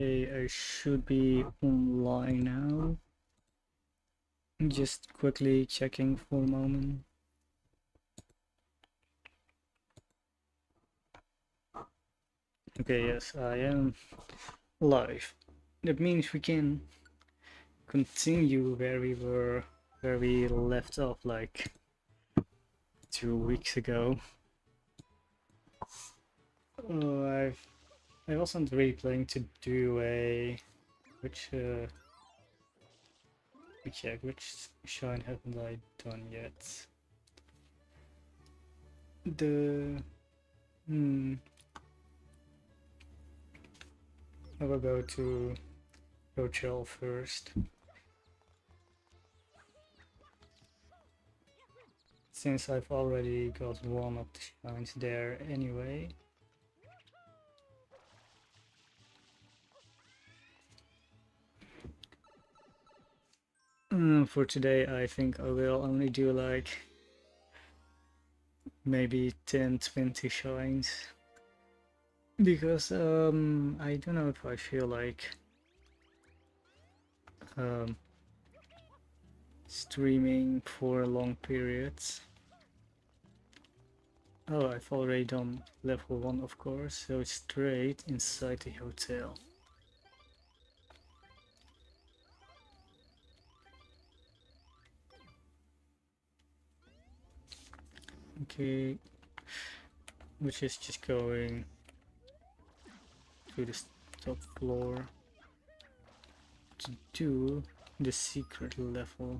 Okay, I should be online now. Just quickly checking for a moment. Okay, yes, I am live. That means we can continue where we left off like 2 weeks ago. Oh, I wasn't really planning to do a which let me check which shine haven't I done yet. The I will go to hotel first. Since I've already got one of the shines there anyway. For today I think I will only do like maybe 10-20 shines. Because I don't know if I feel like streaming for long periods. Oh, I've already done level 1 of course, so it's straight inside the hotel. Okay, which is just going to the top floor to do the secret level.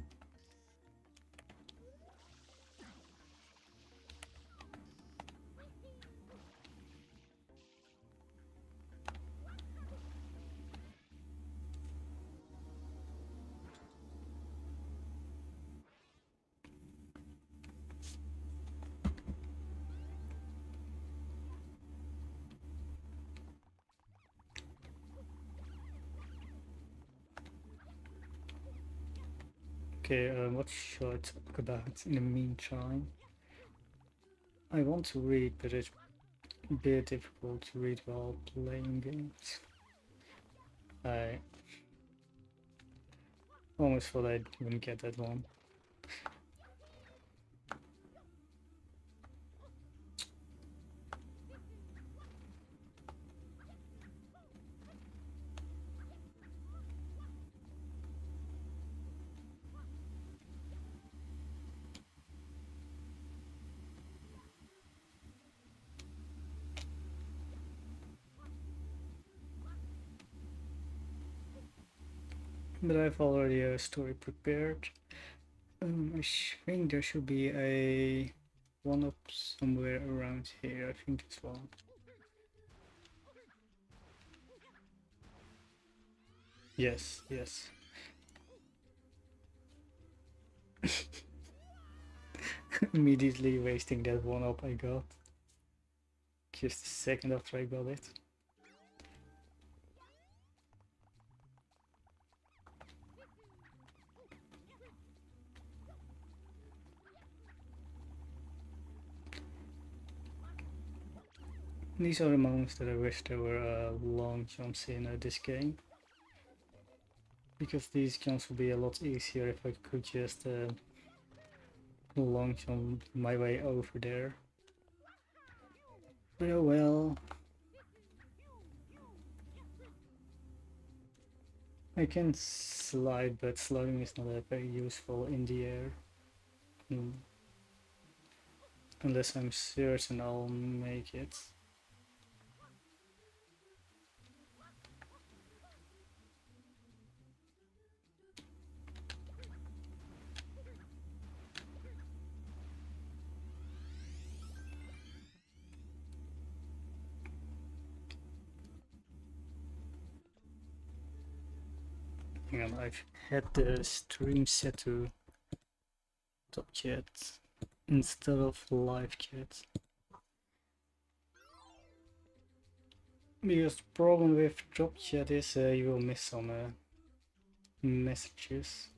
Okay, what should I talk about in the meantime? I want to read, but it's a bit difficult to read while playing games. I almost thought I wouldn't get that one. But I've already a story prepared. I think there should be a one up somewhere around here. I think this one. Yes, yes. Immediately wasting that one up I got. Just a second after I got it. These are the moments that I wish there were long jumps in this game. Because these jumps would be a lot easier if I could just long jump my way over there. But oh well. I can slide, but sliding is not that very useful in the air. Unless I'm certain I'll make it. Hang on, I've had the stream set to top chat instead of live chat. Because the problem with drop chat is you will miss some messages.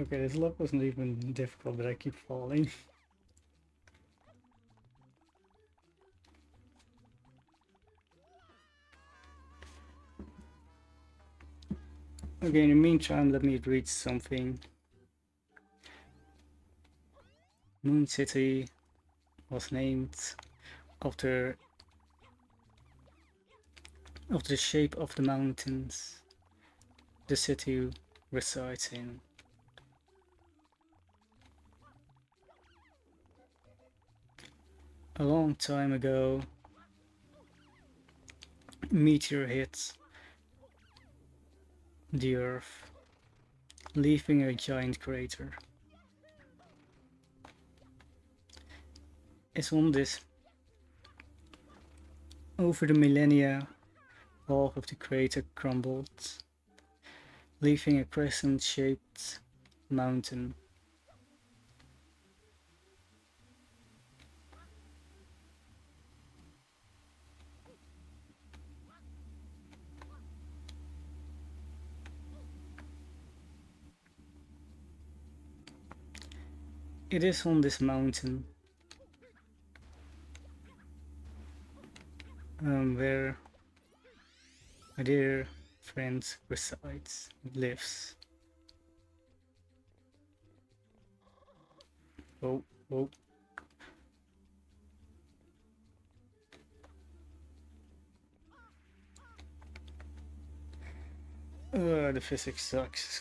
Okay, this lock wasn't even difficult, but I keep falling. Okay, in the meantime, let me read something. Moon City was named after the shape of the mountains the city resides in. A long time ago, a meteor hit the Earth, leaving a giant crater. It's on this. Over the millennia, half of the crater crumbled, leaving a crescent-shaped mountain. It is on this mountain where my dear friend resides, lives. Oh, oh. The physics sucks.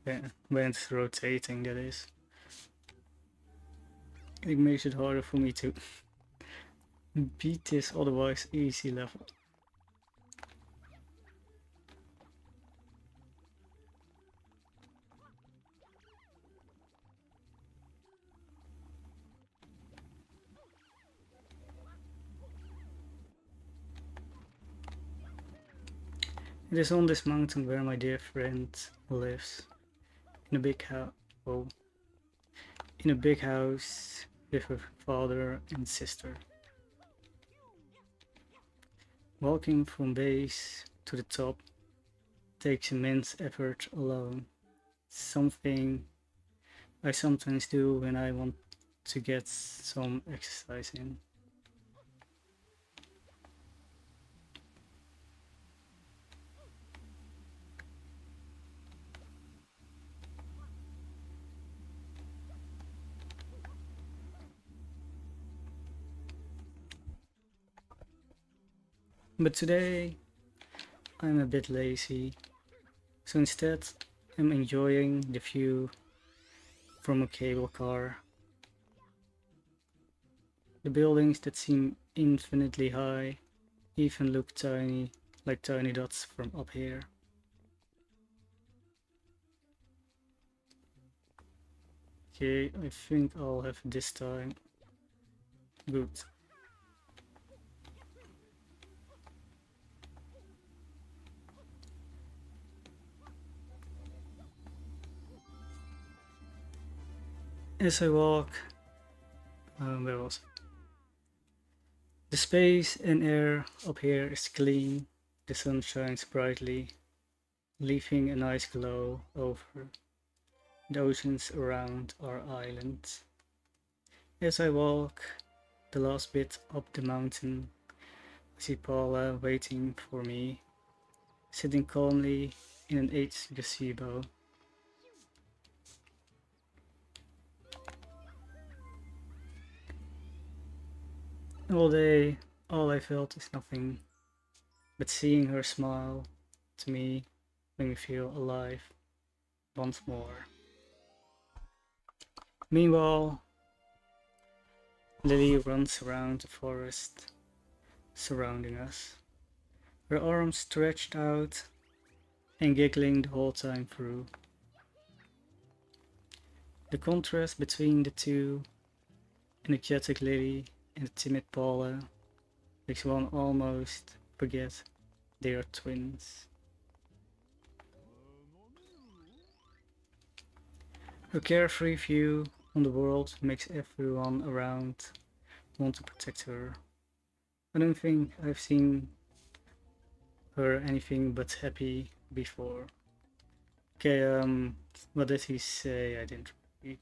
When it's rotating, that is. It makes it harder for me to beat this otherwise easy level. It is on this mountain where my dear friend lives, in a big house. Oh, in a big house with her father and sister. Walking from base to the top takes immense effort alone. Something I sometimes do when I want to get some exercise in. But today I'm a bit lazy, so instead I'm enjoying the view from a cable car. The buildings that seem infinitely high even look tiny, like tiny dots from up here. Okay, I think I'll have this time. Good. As I walk, where was it? The space and air up here is clean. The sun shines brightly, leaving a nice glow over the oceans around our island. As I walk the last bit up the mountain, I see Paula waiting for me, sitting calmly in an aged gazebo. All day, all I felt is nothing, but seeing her smile to me made me feel alive once more. Meanwhile, Lily runs around the forest, surrounding us, her arms stretched out and giggling the whole time through. The contrast between the two, energetic Lily and the timid Paula, makes one almost forget they are twins. Her carefree view on the world makes everyone around want to protect her. I don't think I've seen her anything but happy before. Okay, what did he say? I didn't read.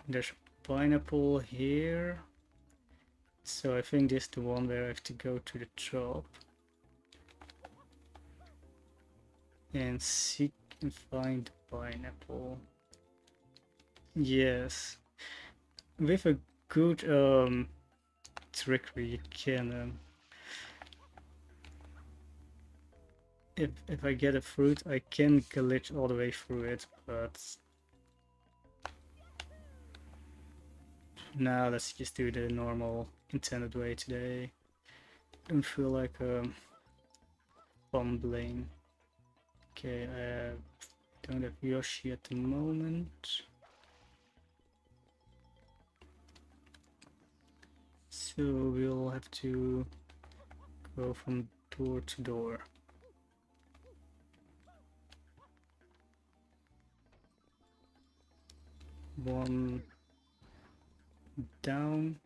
There's a pineapple here. So I think this is the one where I have to go to the top and seek and find the pineapple. Yes. With a good trickery you can if I get a fruit I can glitch all the way through it, but now let's just do the normal intended way today. Don't feel like fumbling. Okay, I don't have Yoshi at the moment. So we'll have to go from door to door. One down.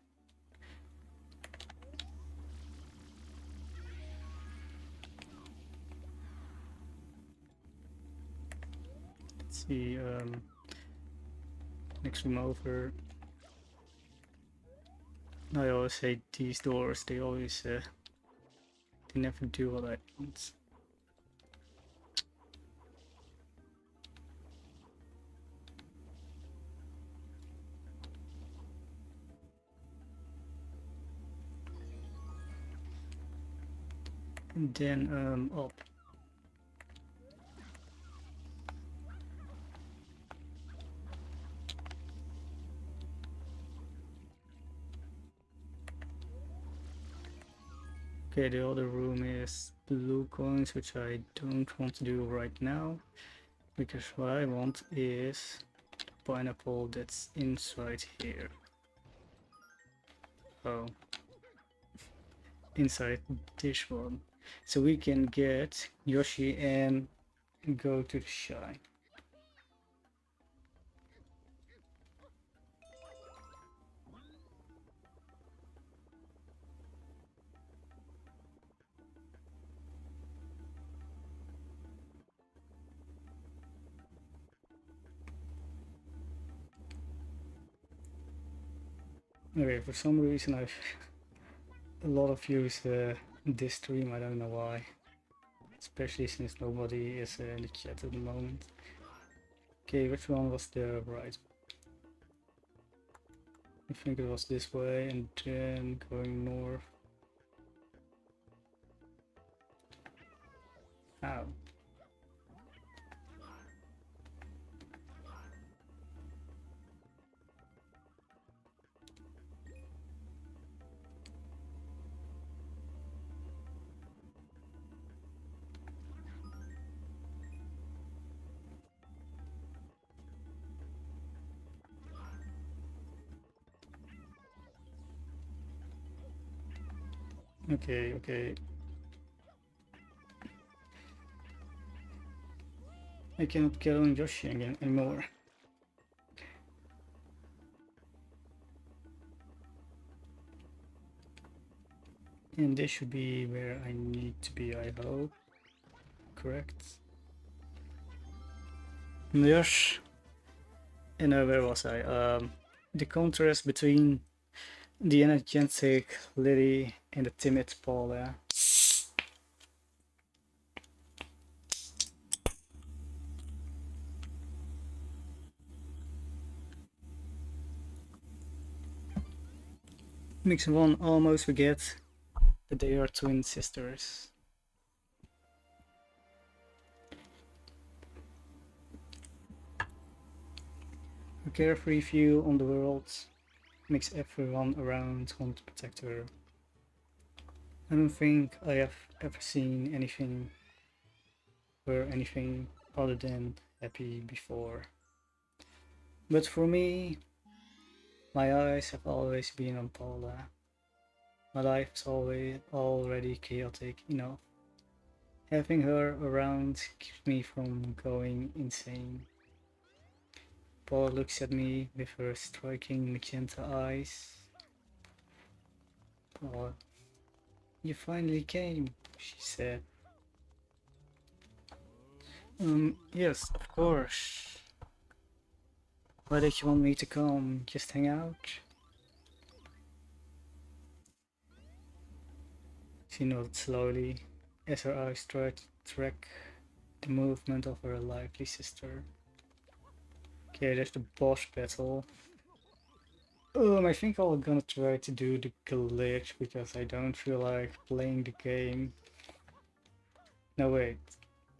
Let's see, next room over. I always hate these doors, they always, they never do what I want. And then, up. Okay, the other room is blue coins, which I don't want to do right now, because what I want is the pineapple that's inside here. Oh, inside this one. So we can get Yoshi and go to the shrine. Okay, for some reason I've a lot of views this stream, I don't know why. Especially since nobody is in the chat at the moment. Okay, which one was the right? I think it was this way and then going north. Ow. Okay, okay. I cannot get on Yoshi again anymore. And this should be where I need to be, I hope. Correct? Yes. And where was I? The contrast between the energetic Lily and the timid Paula. Makes one almost forget that they are twin sisters. A carefree view on the world makes everyone around want to protect her. I don't think I have ever seen anything where anything other than happy before. But for me, my eyes have always been on Paula. My life is already chaotic enough. Having her around keeps me from going insane. Paula looks at me with her striking magenta eyes. Paula, you finally came, she said. Yes, of course. Why did you want me to come? Just hang out? She nodded slowly as her eyes tried to track the movement of her lively sister. Okay, there's the boss battle. I think I'm gonna try to do the glitch because I don't feel like playing the game. No wait,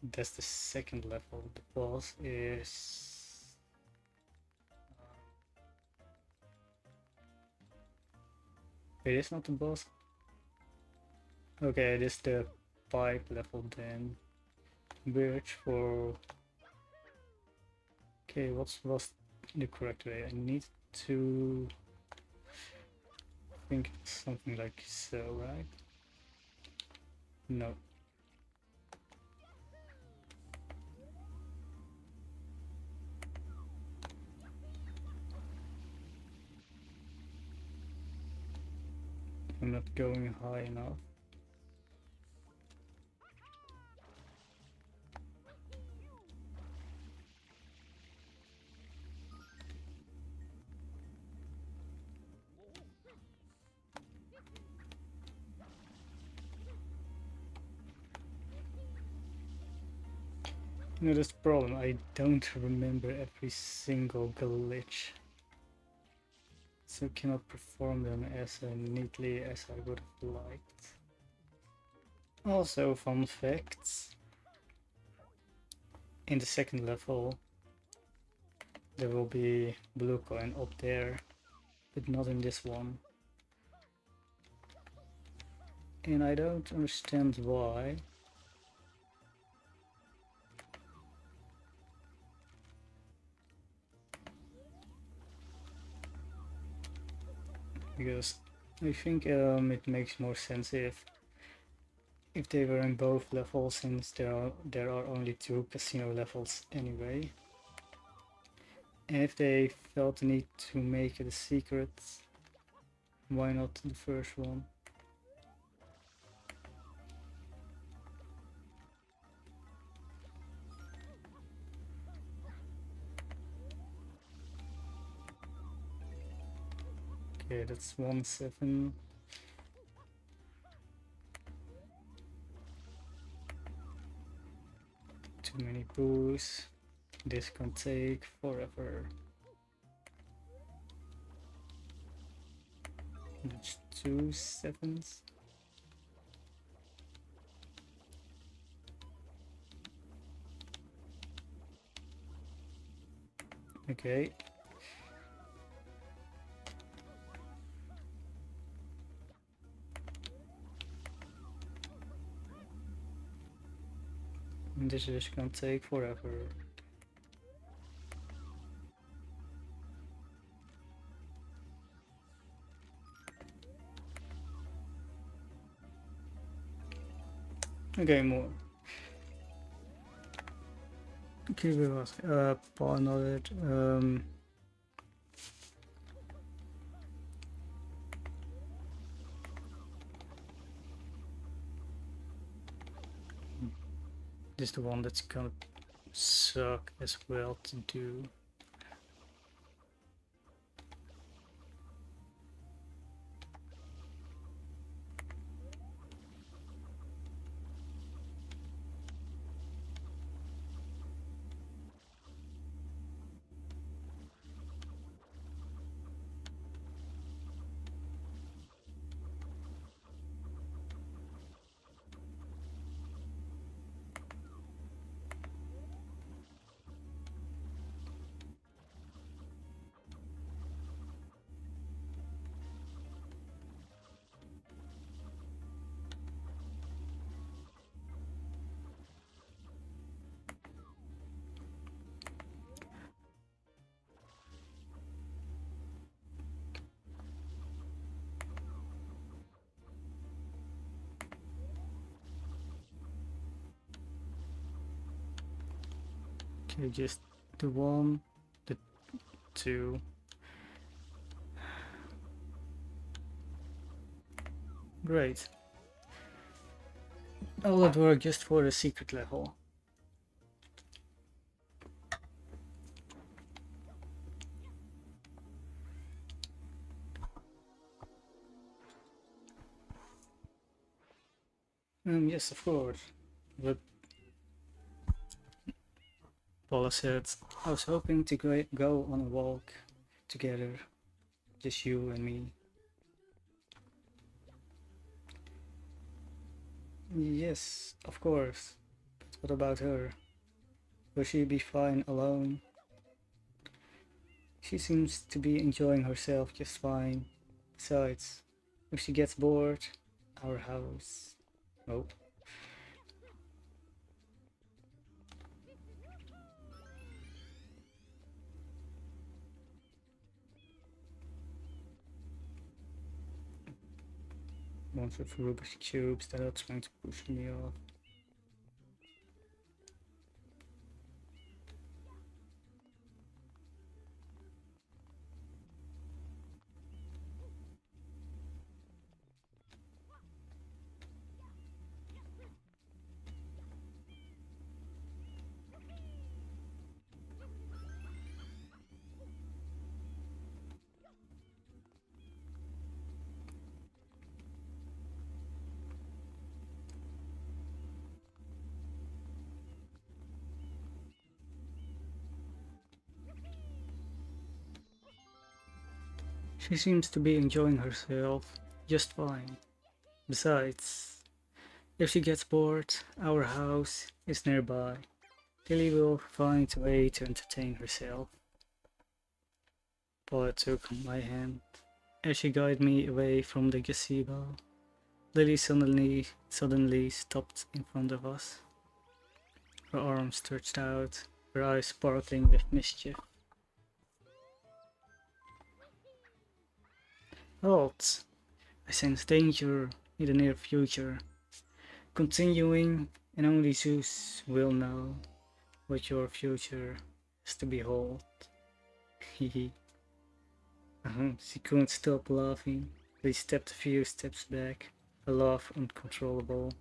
that's the second level. The boss is... Wait, it's not the boss? Okay, it is the pipe level then. Birch for... Okay, what's the correct way? I need to think something like so, right? No. I'm not going high enough. You know, that's the problem. I don't remember every single glitch. So cannot perform them as neatly as I would have liked. Also, fun facts. In the second level, there will be blue coin up there, but not in this one. And I don't understand why. Because I think it makes more sense if they were in both levels, since there are only 2 casino levels anyway. And if they felt the need to make it a secret, why not the first one? Okay, that's 1-7. Too many boos. This can take forever. That's 2 sevens. Okay. And this is gonna take forever. Okay, more. Okay, we was pawn it. This is the one that's gonna suck as well to do. Okay, just the 1, the 2. Great. All that work just for the secret level. Yes, of course. But Paula said, I was hoping to go on a walk together, just you and me. Yes, of course. But what about her? Will she be fine alone? She seems to be enjoying herself just fine. Besides, if she gets bored, our house. Oh, bunch of Rubik's cubes that are trying to push me off. She seems to be enjoying herself just fine. Besides, if she gets bored, our house is nearby. Lily will find a way to entertain herself. Paula took my hand as she guided me away from the gazebo. Lily suddenly stopped in front of us, her arms stretched out, her eyes sparkling with mischief. Halt! I sense danger in the near future. Continuing, and only Zeus will know what your future is to behold. Hehe. She couldn't stop laughing. They stepped a few steps back, a laugh uncontrollable.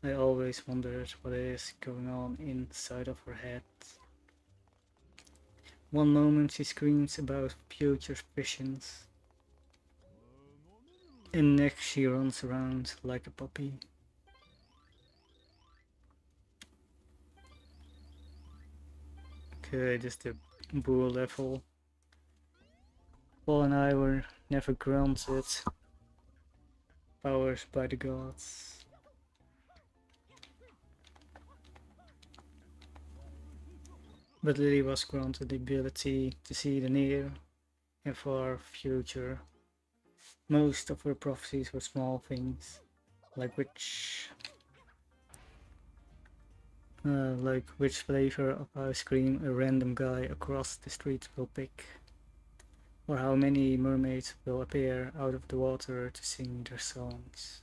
I always wondered what is going on inside of her head. One moment she screams about future visions, and next she runs around like a puppy. Okay, this is the bull level. Paul and I were never granted powers by the gods. But Lily was granted the ability to see the near and far future. Most of her prophecies were small things, like which flavor of ice cream a random guy across the street will pick, or how many mermaids will appear out of the water to sing their songs.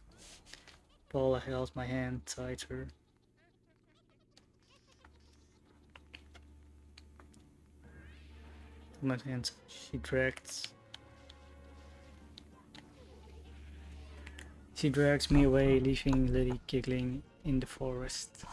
Paula held my hand tighter. My hand she drags me away, leaving Lily giggling in the forest.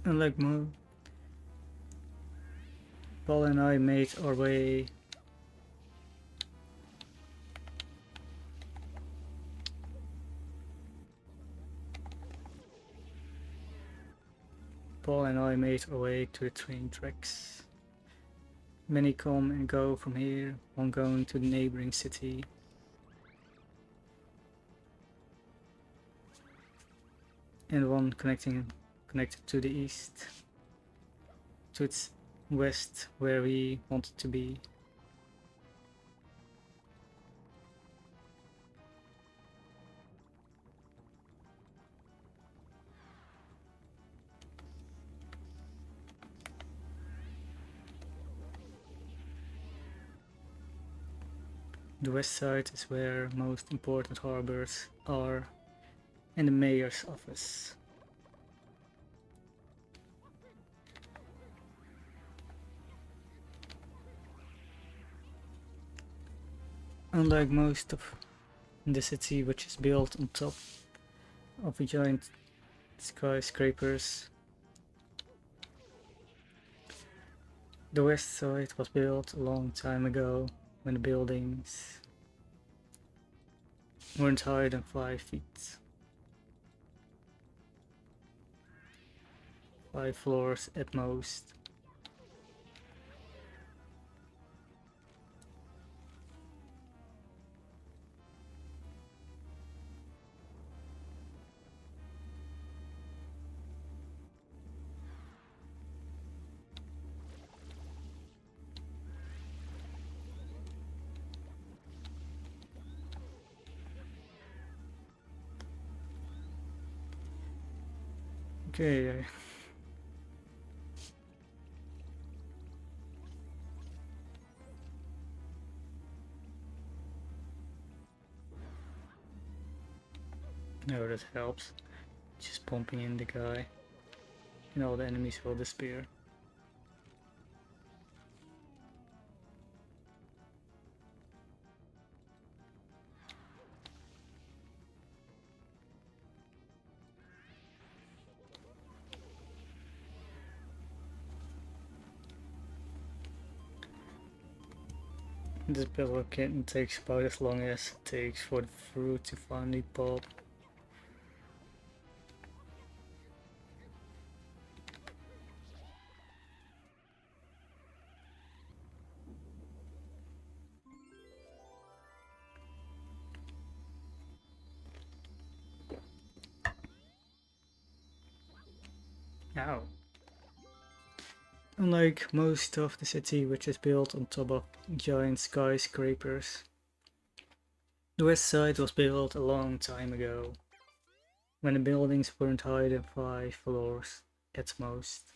Unlike Moo, Paul and I made our way to the train tracks. Many come and go from here, one going to the neighboring city. And one connected to the east, to its west, where we wanted to be. The west side is where most important harbors are, and the mayor's office. Unlike most of the city, which is built on top of a giant skyscrapers. The west side was built a long time ago when the buildings weren't higher than 5 feet. 5 floors at most. Okay. No, that helps. Just pumping in the guy. And all the enemies will disappear. This battle kitten takes about as long as it takes for the fruit to finally pop. Ow. Unlike most of the city, which is built on top of giant skyscrapers, the west side was built a long time ago, when the buildings weren't higher than 5 floors at most.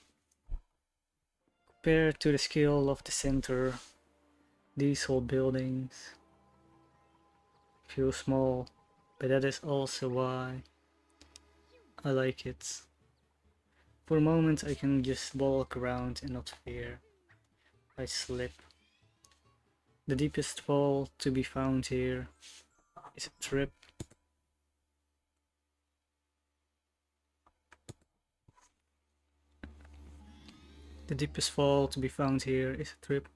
Compared to the scale of the center, these old buildings feel small, but that is also why I like it. For a moment I can just walk around and not fear I slip. The deepest fall to be found here is a trip. The deepest fall to be found here is a trip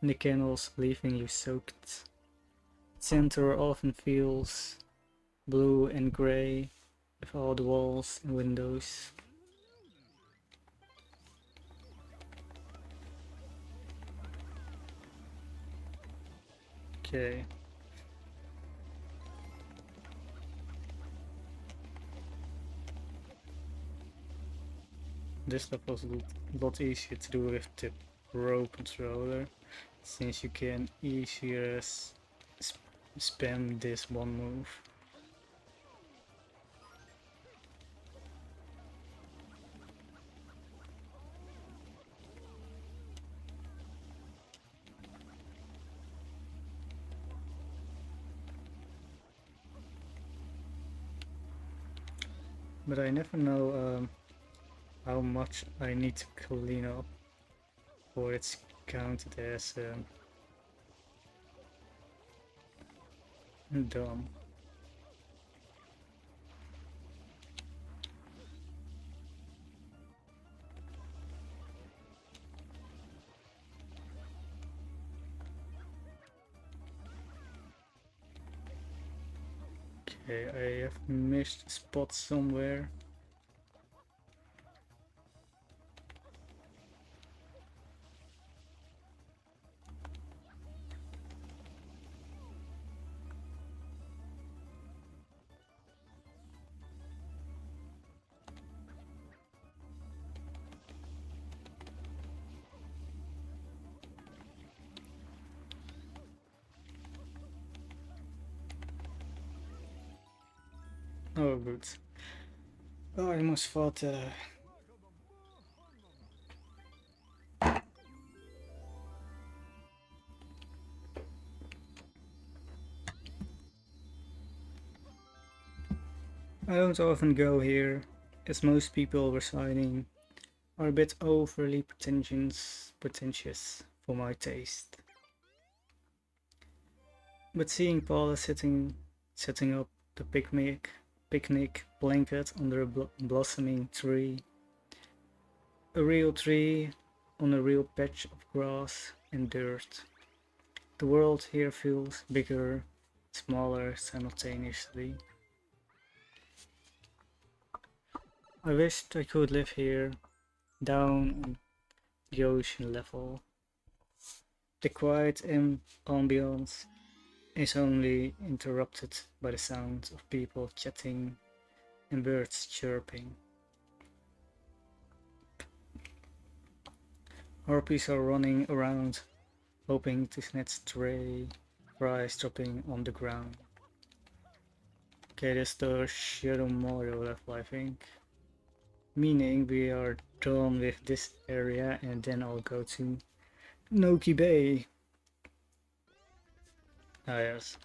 in the canals, leaving you soaked. Center often feels blue and grey with all the walls and windows. Okay. This stuff was a lot easier to do with the Pro controller, since you can easier spam this one move. But I never know how much I need to clean up, or it's counted as dumb. Okay, I have missed a spot somewhere. Oh, good. Oh, I almost thought I don't often go here, as most people residing are a bit overly pretentious for my taste. But seeing Paula setting up the picnic blanket under a blossoming tree. A real tree on a real patch of grass and dirt. The world here feels bigger, smaller simultaneously. I wished I could live here, down on the ocean level. The quiet ambience is only interrupted by the sound of people chatting and birds chirping. Harpies are running around, hoping to snatch stray fries dropping on the ground. Okay, that's the Shadow Mario level, I think. Meaning we are done with this area and then I'll go to Noki Bay. Ah yes,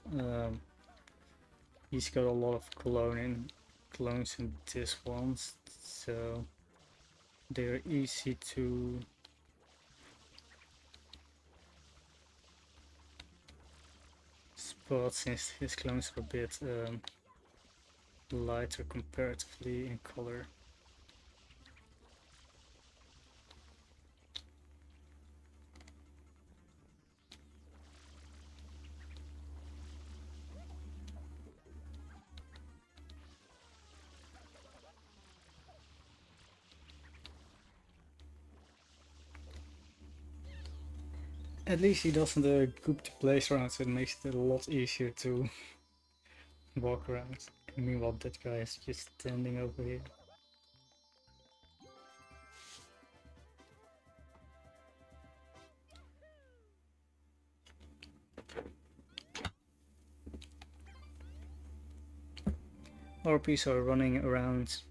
he's got a lot of clones in this one, so they're easy to spot since his clones are a bit lighter comparatively in color. At least he doesn't goop the place around, so it makes it a lot easier to walk around. Meanwhile, that guy is just standing over here. Harpies are running around,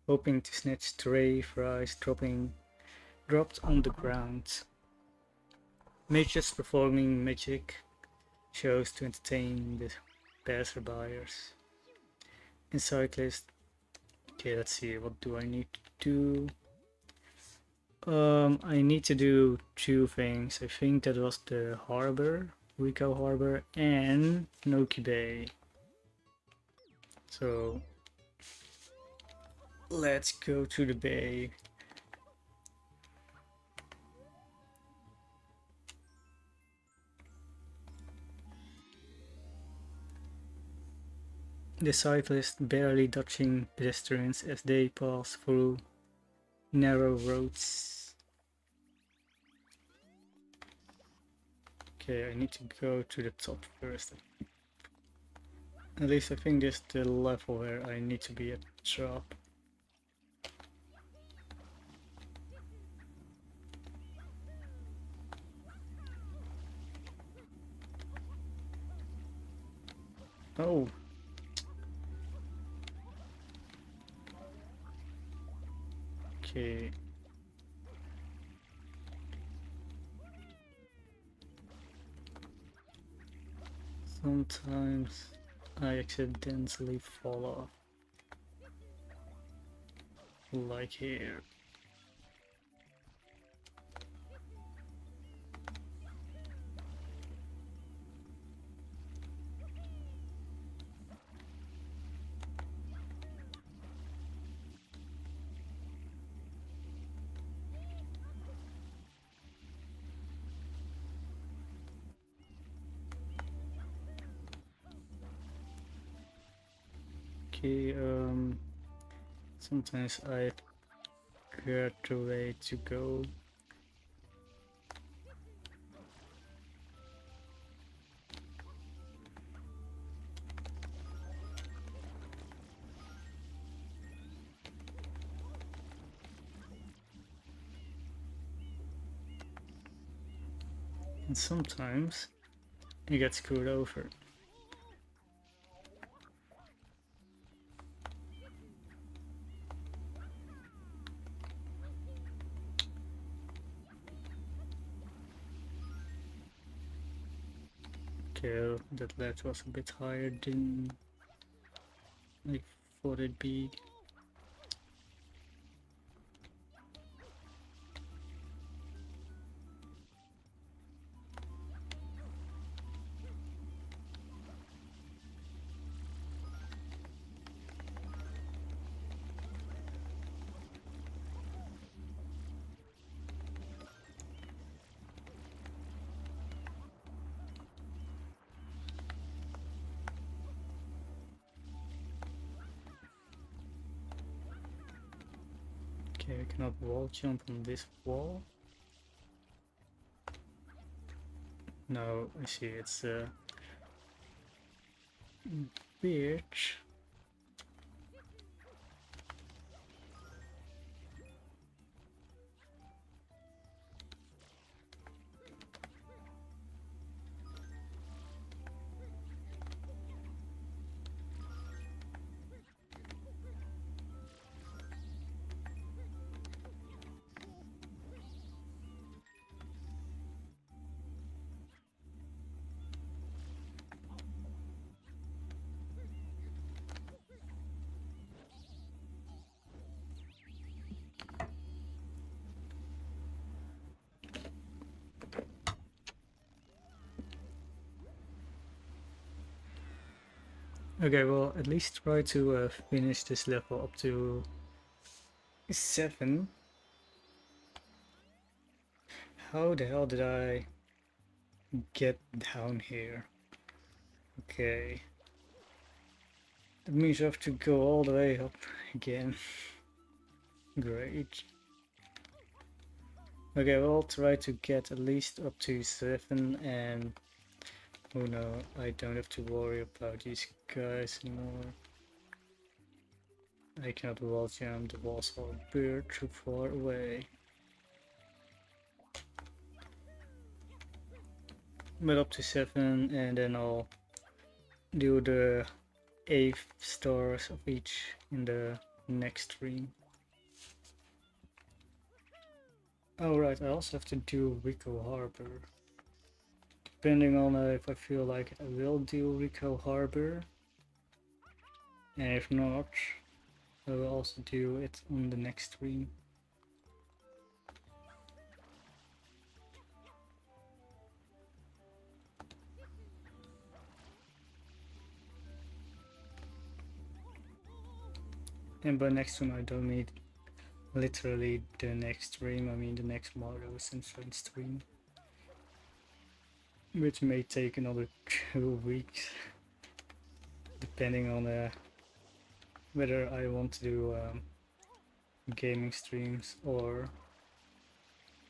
hoping to snatch stray fries dropped on the ground. Mages performing magic shows to entertain the passerbyers. And cyclists. Okay, let's see, what do I need to do? I need to do two things. I think that was the harbor, Rico Harbor, and Noki Bay. So let's go to the bay. The cyclists barely dodging pedestrians as they pass through narrow roads. Okay, I need to go to the top first. At least I think this is the level where I need to be at the top. Oh. Okay. Sometimes I accidentally fall off. Like here. Okay, sometimes I forget the way to go. And sometimes you get screwed over. Okay, that ledge was a bit higher than I thought it'd be. Okay, I cannot wall jump on this wall. No, I see, it's a bitch. Okay, well, at least try to finish this level up to 7. How the hell did I get down here? Okay. That means I have to go all the way up again. Great. Okay, well, I'll try to get at least up to 7, and oh no, I don't have to worry about these guys anymore. I cannot wall jump, the walls are a bit too far away. But up to 7, and then I'll do the 8 stars of each in the next stream. Oh right, I also have to do Rico Harbor. Depending on if I feel like it, I will do Rico Harbor. And if not, I will also do it on the next stream. And by next one I don't mean literally the next stream, I mean the next Mario's and Friends stream. Which may take another 2 weeks. Depending on whether I want to do gaming streams or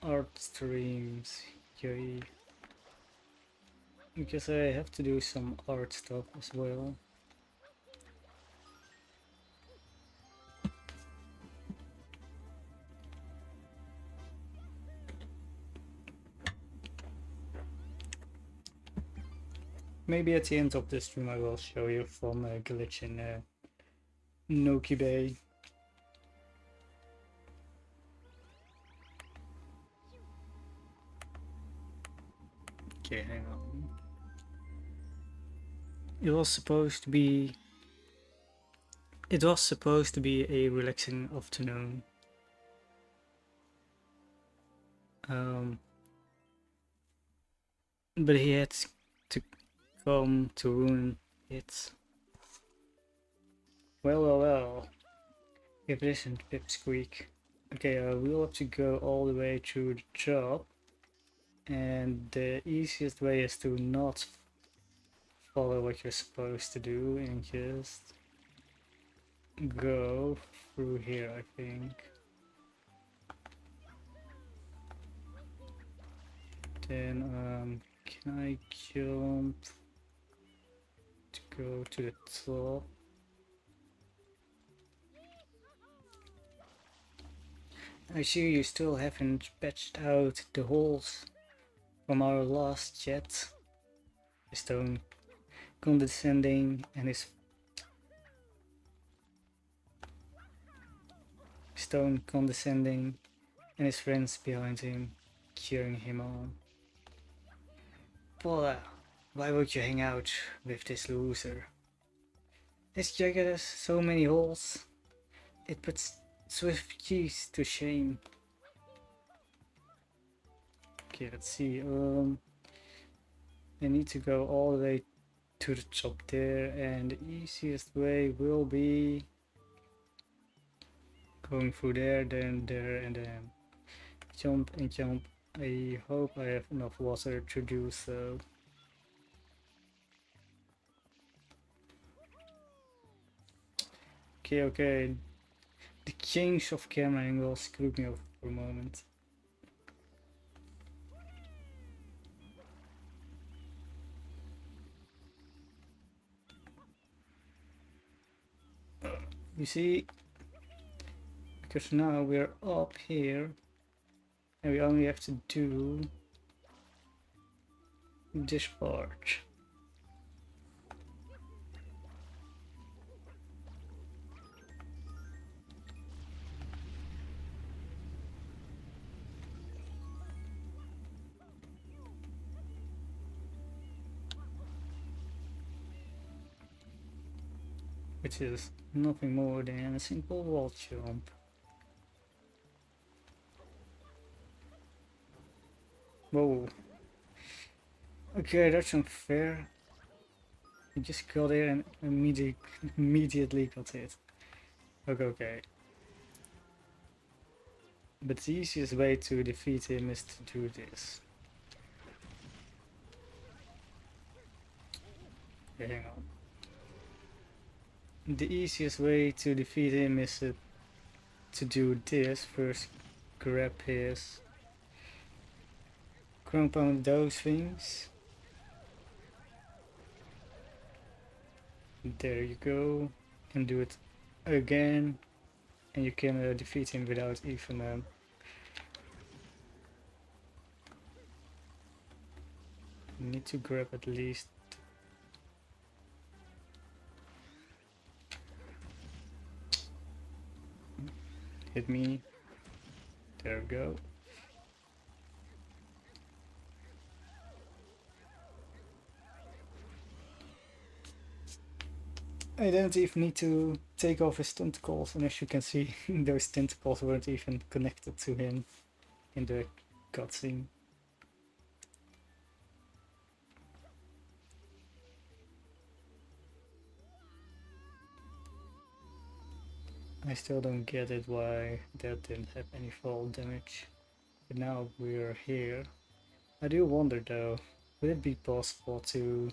art streams. Yay. Because I have to do some art stuff as well. Maybe at the end of this stream I will show you from a glitch in Noki Bay. Okay, hang on. It was supposed to be a relaxing afternoon. But he had to come to ruin it. Well. If it isn't Pipsqueak. Okay, we'll have to go all the way through the top. And the easiest way is to not follow what you're supposed to do and just go through here, I think. Then, can I jump to go to the top? I see you still haven't patched out the holes from our last chat. Stone condescending and his friends behind him cheering him on. Paula, why would you hang out with this loser? This jacket has so many holes. It puts Swift Cheese to shame. Okay, let's see. I need to go all the way to the top there, and the easiest way will be going through there, then there, and then jump and jump. I hope I have enough water to do so. Okay. The change of camera angle screwed me over for a moment. You see, because now we're up here and we only have to do this part. Which is nothing more than a simple wall jump. Whoa. Okay, that's unfair. I just got it and immediately got hit. Okay. But the easiest way to defeat him is to do this. Okay, hang on. The easiest way to defeat him is to do this. First grab his compound those things. There you go. And do it again. And you can defeat him without even you need to grab at least hit me. There we go. I don't even need to take off his tentacles, and as you can see, those tentacles weren't even connected to him in the cutscene. I still don't get it why that didn't have any fall damage. But now we're here. I do wonder though, would it be possible to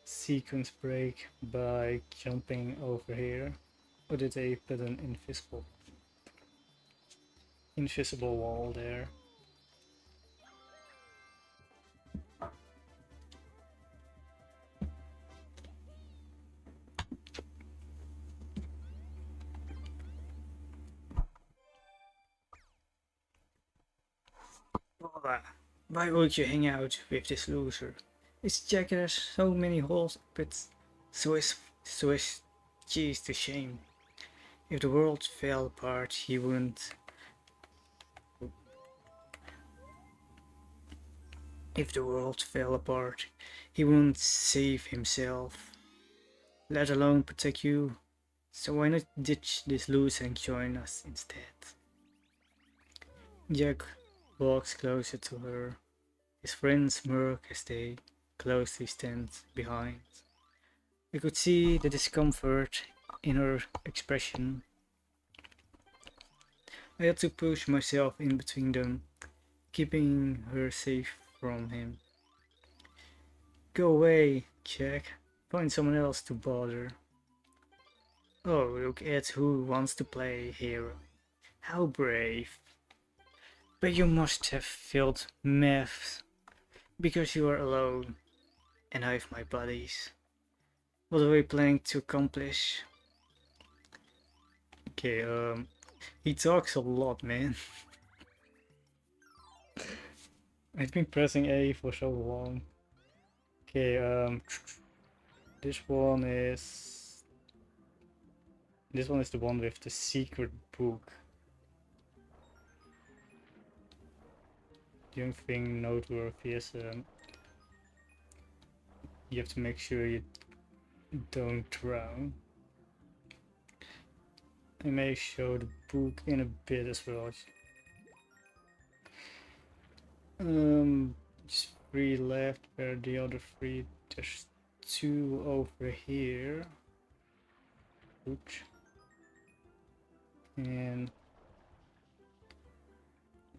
sequence break by jumping over here? Or did they put an invisible wall there? Why would you hang out with this loser? His jacket has so many holes, but so is cheese to shame. If the world fell apart, he wouldn't. If the world fell apart, he wouldn't save himself, let alone protect you. So why not ditch this loser and join us instead? Jack walks closer to her. His friends smirk as they closely stand behind. I could see the discomfort in her expression. I had to push myself in between them, keeping her safe from him. Go away, Jack. Find someone else to bother. Oh, look at who wants to play hero. How brave. But you must have felt meth because you are alone and I have my buddies. What are we planning to accomplish? Okay, he talks a lot, man. I've been pressing A for so long. Okay, this one is the one with the secret book. The only thing noteworthy is you have to make sure you don't drown. I may show the book in a bit as well. Just 3 left, where the other 3? There's 2 over here. Oops. And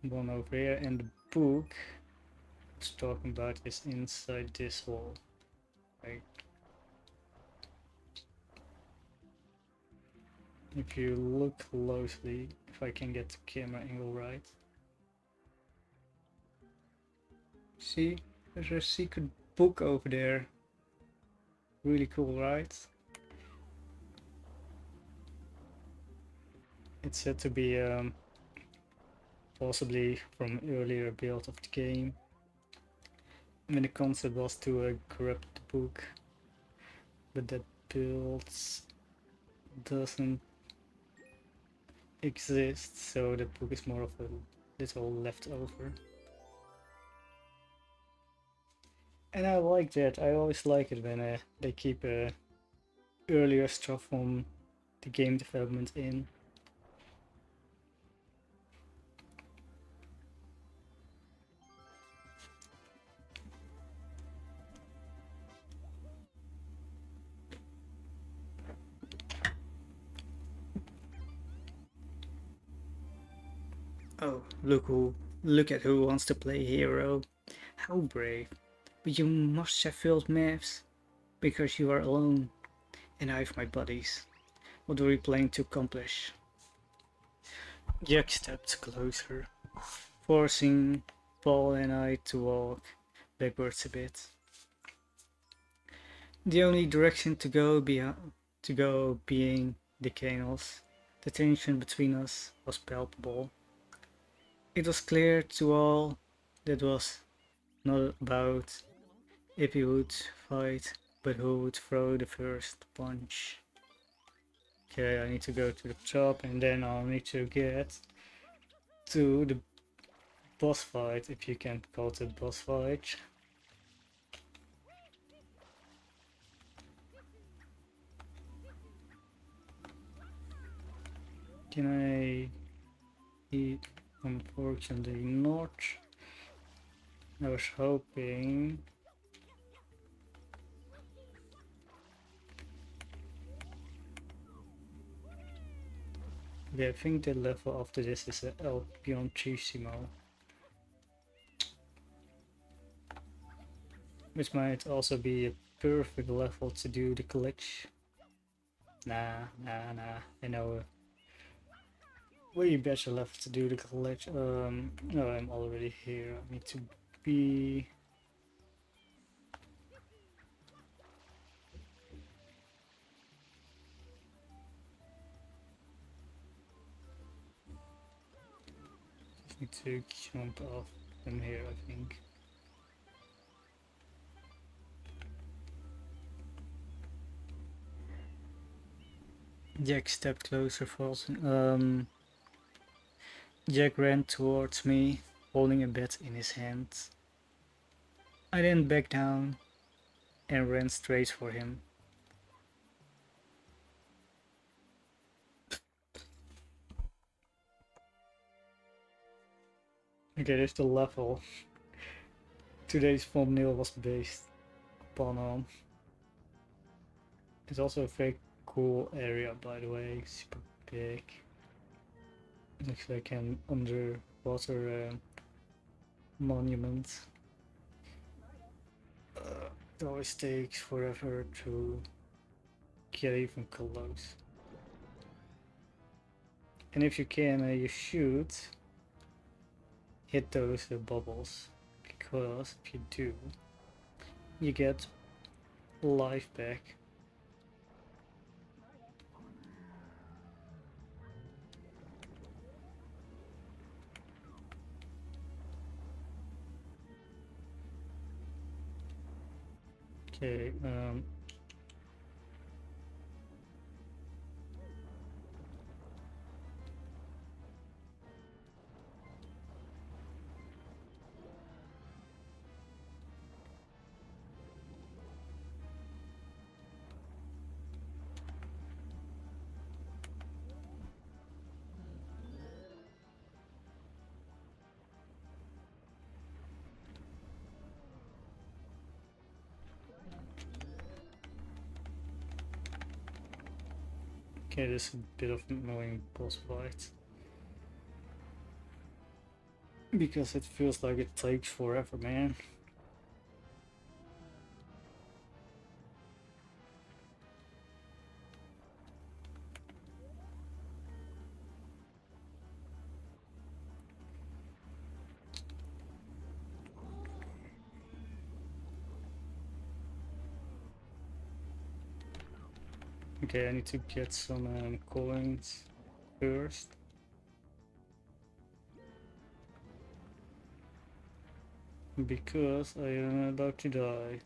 1 over here, and the book it's talking about is inside this hole. Right. If you look closely, if I can get the camera angle right. See, there's a secret book over there. Really cool, right? It's said to be possibly from earlier build of the game. I mean, the concept was to corrupt the book, but that build doesn't exist, so the book is more of a little leftover. And I like that. I always like it when they keep earlier stuff from the game development in. Oh, look at who wants to play hero. How brave. But you must have failed maths, because you are alone, and I have my buddies. What are we planning to accomplish? Jack stepped closer, forcing Paul and I to walk backwards a bit. The only direction to go being the canals. The tension between us was palpable. It was clear to all that was not about if we would fight, but who would throw the first punch. Okay, I need to go to the top and then I'll need to get to the boss fight, if you can call it a boss fight. Can I eat? Unfortunately not. I was hoping. Okay, I think the level after this is El Pioncissimo, which might also be a perfect level to do the glitch. Nah, I know way better level to do the glitch. No, I'm already here. I need to be. Just need to jump off from here, I think. Jack stepped closer, frozen. Jack ran towards me, holding a bat in his hand. I didn't back down and ran straight for him. Okay, there's the level today's thumbnail was based upon. It's also a very cool area, by the way, super big. It looks like an underwater monument. It always takes forever to get even close. And if you can, you should hit those bubbles, because if you do, you get life back. Okay, okay, this is a bit of an annoying boss fight, because it feels like it takes forever, man. Okay, I need to get some coins first. Because I am about to die.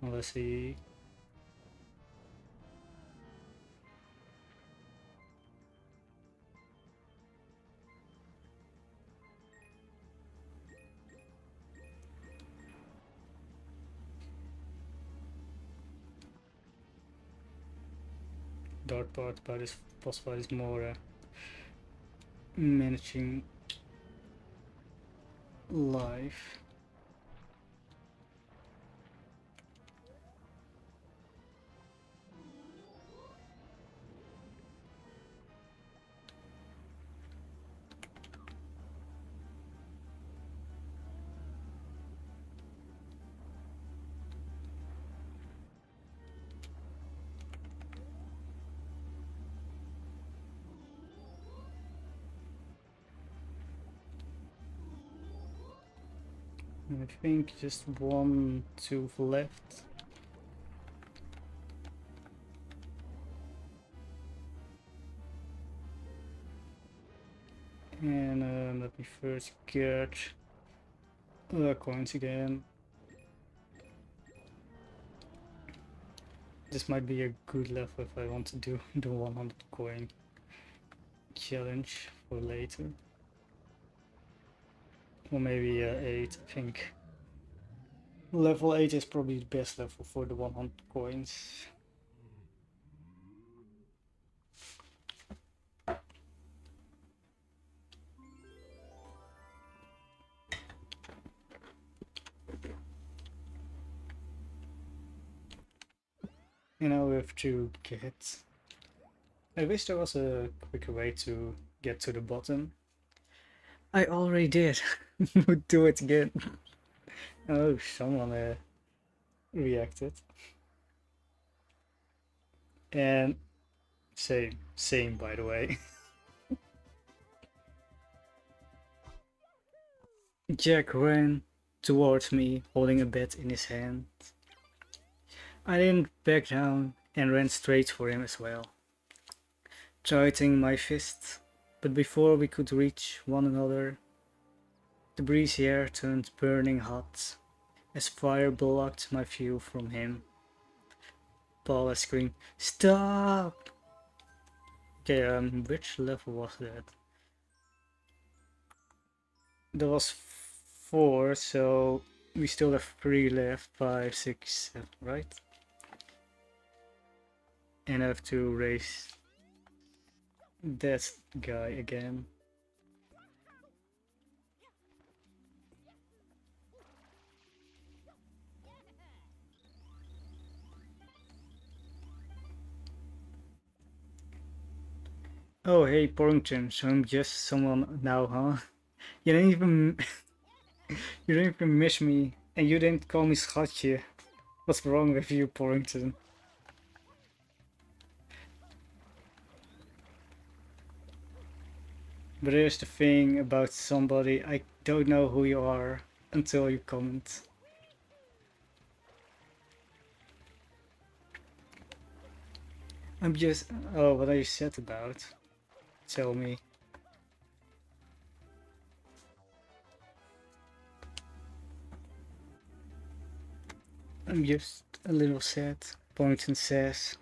Unless he... Dark part about this boss fight is more managing life. I think just 1 tooth left. And let me first get coins again. This might be a good level if I want to do the 100 coin challenge for later. Or maybe 8, I think. Level 8 is probably the best level for the 100 coins. And now we have to get... I wish there was a quicker way to get to the bottom. I already did. Do it again. Oh, someone reacted. And same by the way. Jack ran towards me, holding a bat in his hand. I didn't back down and ran straight for him as well, tightening my fist. But before we could reach one another, the breezy air turned burning hot as fire blocked my view from him. Paula screamed, "Stop!" Okay, which level was that? There was 4, so we still have 3 left, 5, 6, 7, right? And I have to race that guy again. Oh hey Porrington, so I'm just someone now, huh? You didn't even you didn't even miss me, and you didn't call me schatje. What's wrong with you, Porrington? But here's the thing about somebody, I don't know who you are until you comment. I'm just... Oh, what are you sad about? Tell me. I'm just a little sad, Porrington says.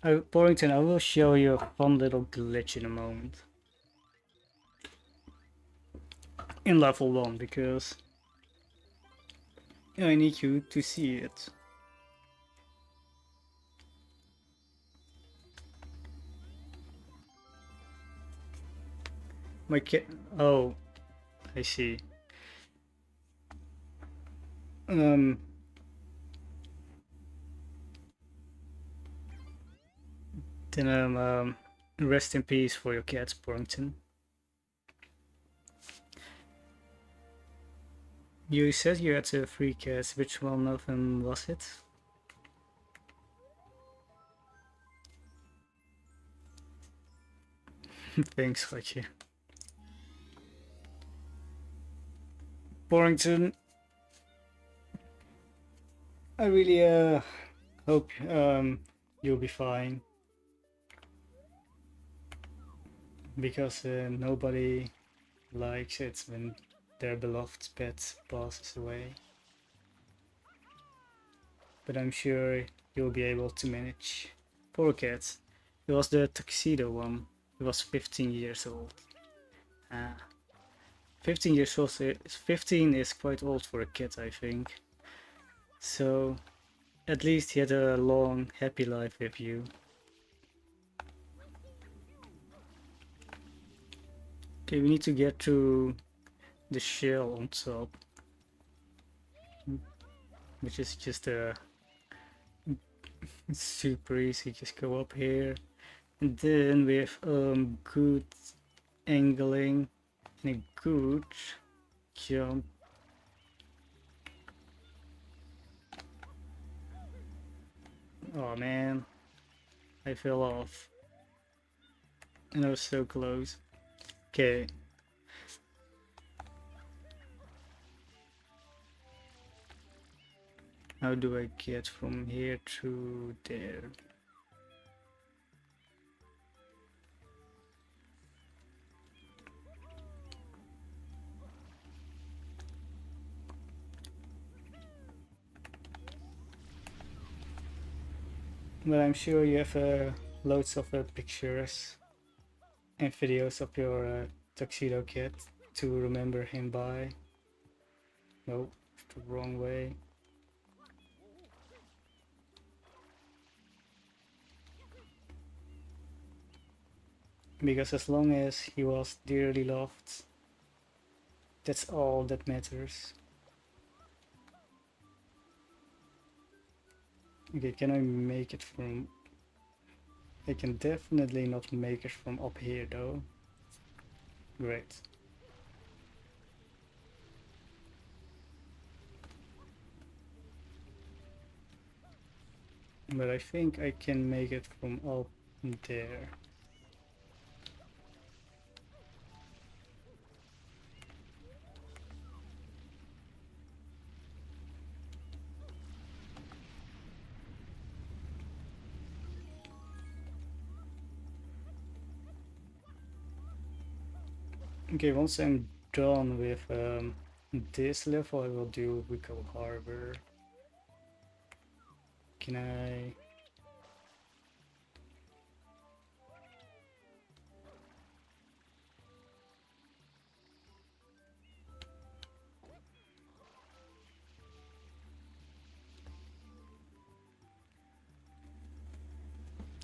Porrington, I will show you a fun little glitch in a moment. In level 1, because I need you to see it. My cat... Oh, I see. Then rest in peace for your cat, Porrington. You said you had 3 cats. Which one of them was it? Thanks, Gotje. Porrington, I really hope you'll be fine. because nobody likes it when their beloved pet passes away. But I'm sure you'll be able to manage. Poor cat. It was the tuxedo one. He was 15 years old. Ah, 15 years old. 15 is quite old for a cat, I think. So at least he had a long, happy life with you. Okay, we need to get to the shell on top, which is just a super easy. Just go up here, and then with good angling and a good jump. Oh man, I fell off, and I was so close. Okay. How do I get from here to there? But I'm sure you have loads of pictures and videos of your tuxedo cat to remember him by. No, the wrong way. Because as long as he was dearly loved, that's all that matters. Okay, can I make it from... I can definitely not make it from up here though. Great. But I think I can make it from up there. Okay, once I'm done with this level, I will do Wickle Harbor. Can I...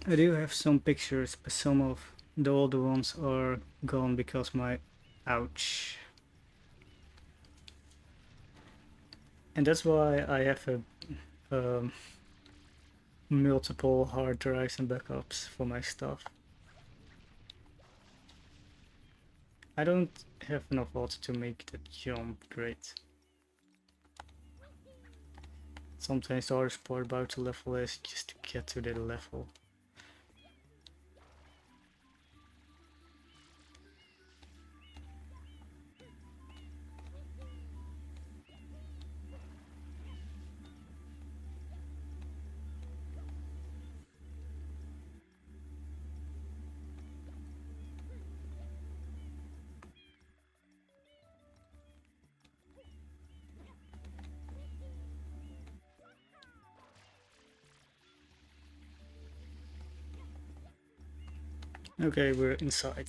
I do have some pictures, but some of the older ones are gone because my... Ouch. And that's why I have multiple hard drives and backups for my stuff. I don't have enough water to make that jump great. Sometimes the hardest part about the level is just to get to that level. Okay, we're inside.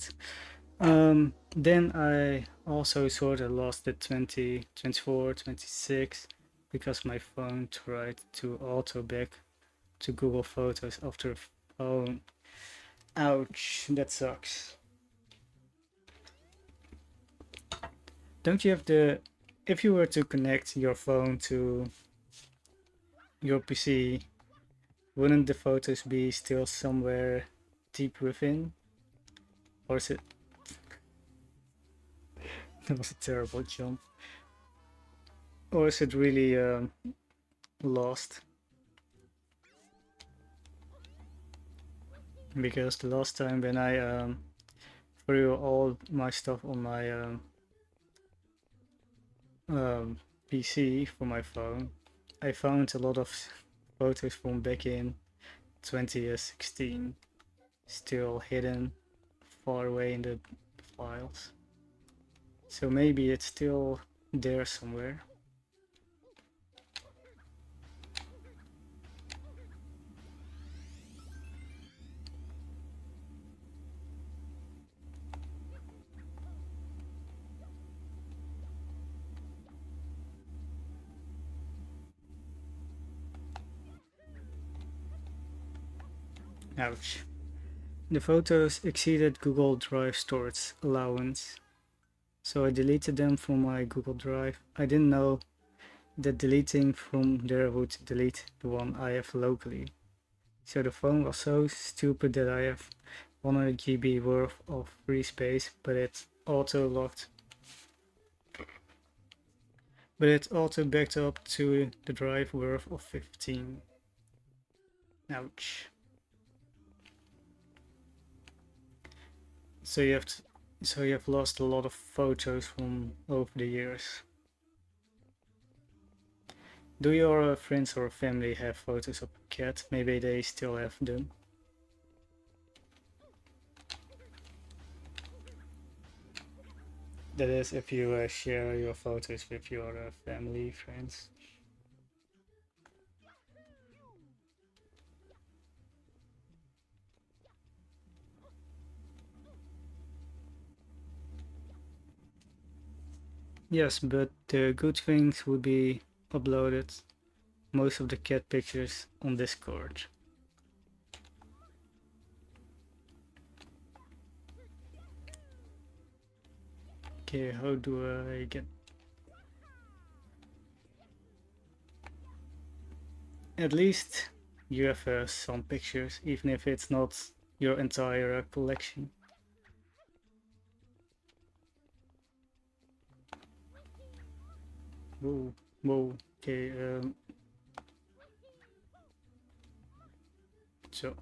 Then I also sort of lost the 20, 24, 26 because my phone tried to auto back to Google Photos after phone. Ouch, that sucks. Don't you have the... If you were to connect your phone to your PC, wouldn't the photos be still somewhere deep within? Or is it... That was a terrible jump. Or is it really lost? Because the last time when I threw all my stuff on my PC for my phone, I found a lot of photos from back in 2016 still hidden far away in the files. So maybe it's still there somewhere. Ouch. The photos exceeded Google Drive storage allowance, so I deleted them from my Google Drive. I didn't know that deleting from there would delete the one I have locally. So the phone was so stupid that I have 100 GB worth of free space, but it auto locked. But it auto backed up to the drive worth of 15. Ouch. So you have lost a lot of photos from over the years. Do your friends or family have photos of a cat? Maybe they still have them. That is, if you share your photos with your family, friends. Yes, but the good things would be uploaded, most of the cat pictures, on Discord. Okay, how do I get... At least you have some pictures, even if it's not your entire collection. Whoa, whoa, okay, so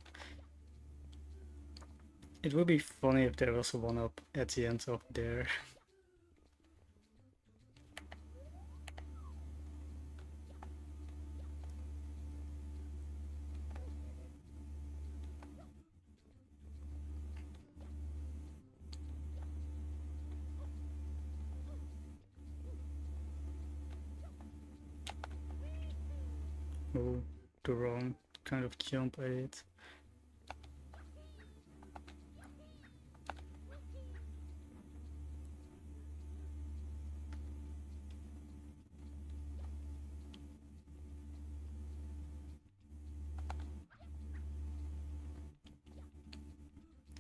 it would be funny if there was one up at the end of there. Oh, the wrong kind of jump I did.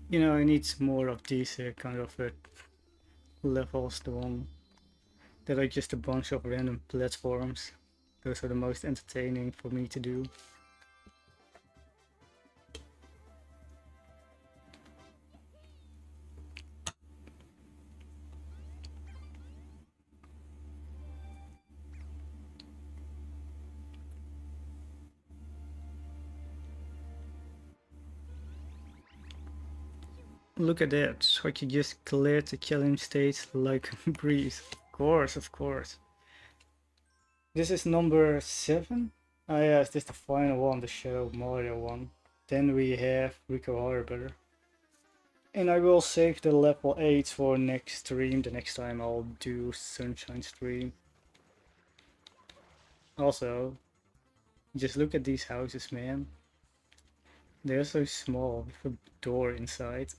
You know, I need more of these kind of levels, the one that are just a bunch of random platforms. Those are the most entertaining for me to do. Look at that, so I could just clear the challenge stage like a breeze. Of course, of course. This is number 7? Ah yes, this is the final one, the Shadow Mario one. Then we have Rico Harbor. And I will save the level 8 for next stream, the next time I'll do Sunshine stream. Also, just look at these houses, man. They're so small with a door inside.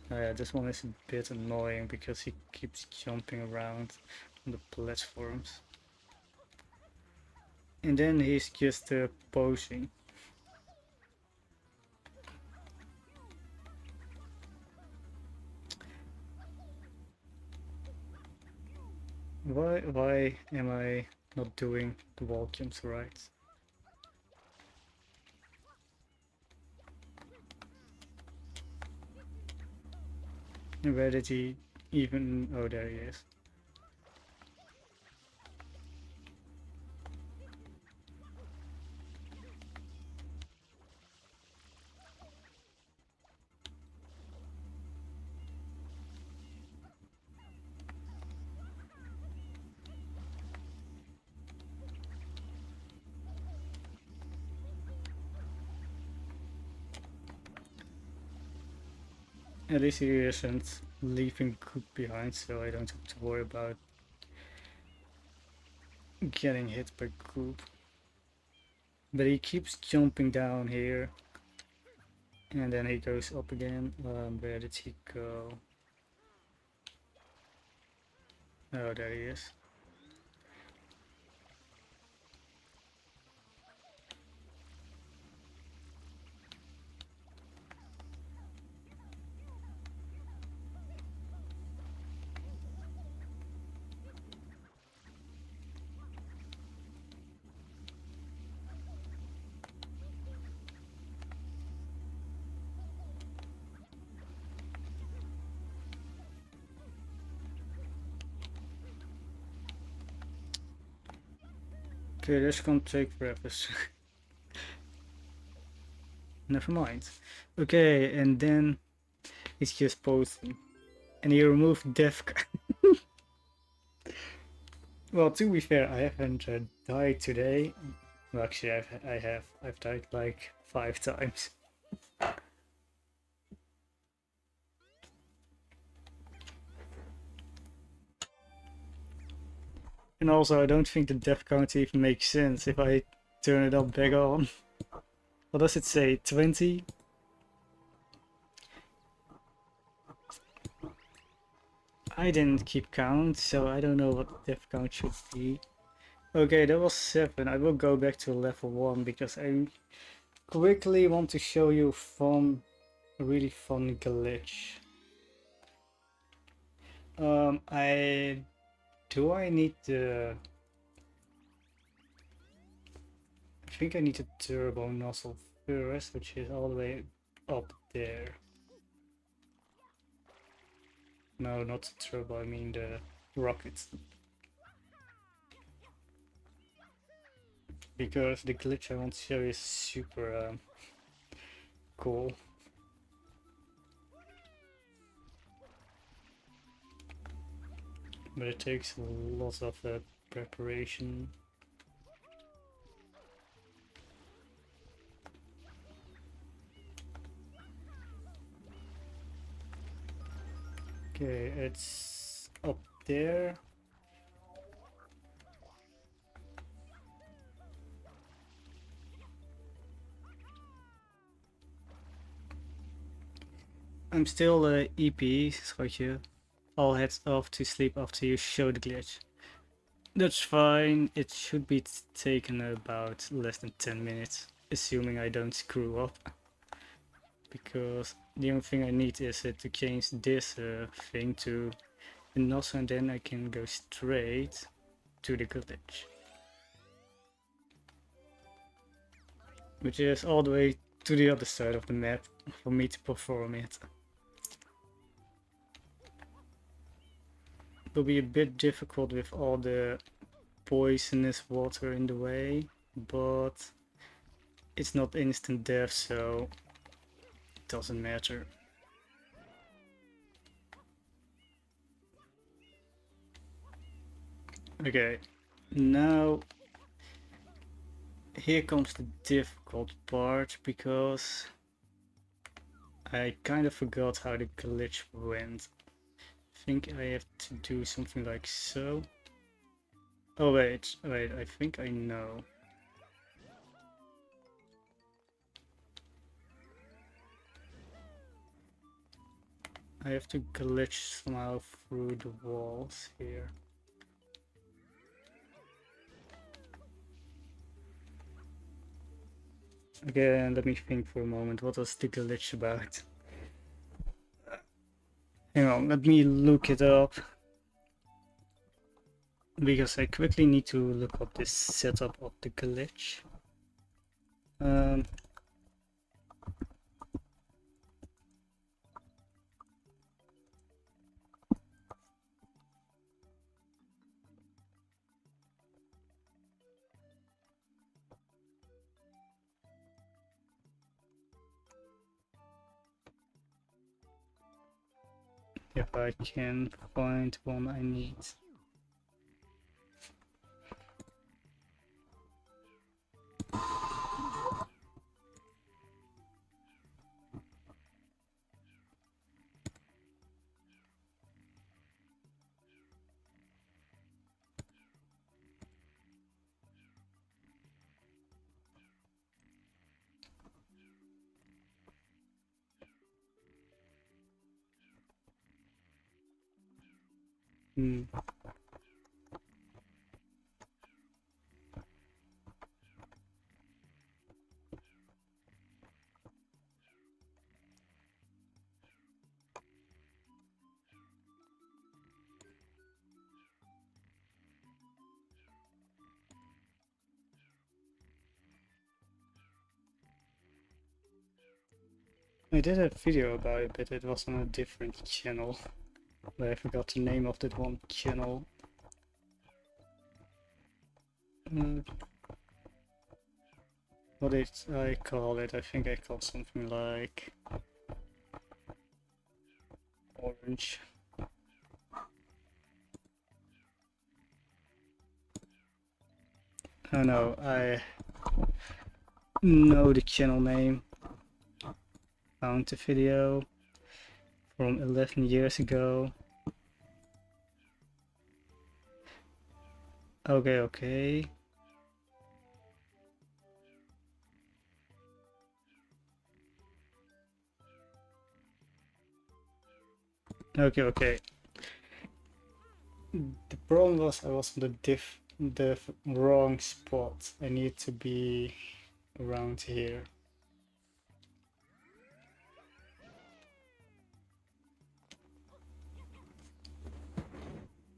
Oh yeah, this one is a bit annoying because he keeps jumping around on the platforms. And then he's just posing. Why am I not doing the wall jumps right? And where did he even... Oh, there he is. At least he isn't leaving goop behind, so I don't have to worry about getting hit by goop. But he keeps jumping down here. And then he goes up again. Where did he go? Oh, there he is. Okay, this gonna take forever. Never mind. Okay, and then it's just posting. And he removed death. Well, to be fair, I haven't died today. Well, actually, I have. I've died like 5 times. And also, I don't think the death count even makes sense if I turn it up back on. What does it say? 20? I didn't keep count, so I don't know what the death count should be. Okay, that was 7. I will go back to level 1 because I quickly want to show you a really fun glitch. I need the... I think I need the turbo nozzle first, which is all the way up there. No, not the turbo, I mean the rocket. Because the glitch I want to show you is super cool. But it takes lots of preparation. Okay, it's up there. I'm still EP, schatje. I'll head off to sleep after you show the glitch. That's fine, it should be taken about less than 10 minutes, assuming I don't screw up. Because the only thing I need is to change this thing to the nozzle, and then I can go straight to the glitch. Which is all the way to the other side of the map for me to perform it. It will be a bit difficult with all the poisonous water in the way, but it's not instant death, so it doesn't matter. Okay, now here comes the difficult part, because I kind of forgot how the glitch went. I think I have to do something like so. Oh wait, I think I know. I have to glitch somehow through the walls here. Again, let me think for a moment. What was the glitch about? Hang on, let me look it up. Because I quickly need to look up this setup of the glitch. If I can find one I need. Hmm. I did a video about it, but it was on a different channel. But I forgot the name of that one channel. Uh, what did I call it? I think I called something like Orange. Oh no, I know the channel name. Found the video from 11 years ago. Okay, okay. Okay, okay. The problem was I was on the wrong spot. I need to be around here.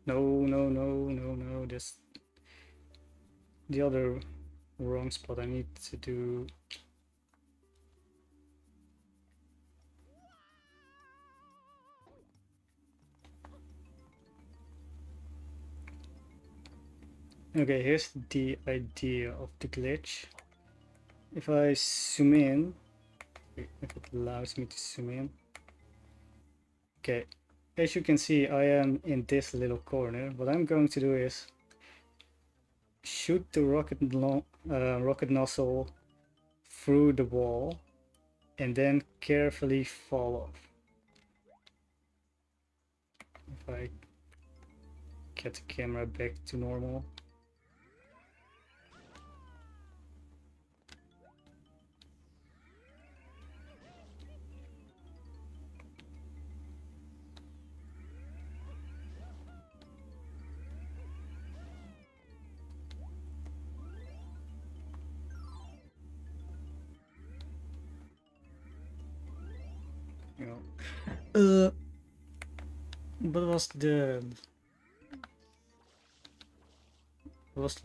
No, no, no, no, no. That's the other wrong spot. I need to do. Okay, here's the idea of the glitch. If I zoom in, if it allows me to zoom in. Okay, as you can see, I am in this little corner. What I'm going to do is shoot the rocket nozzle through the wall and then carefully fall off. If I get the camera back to normal. You know. What was the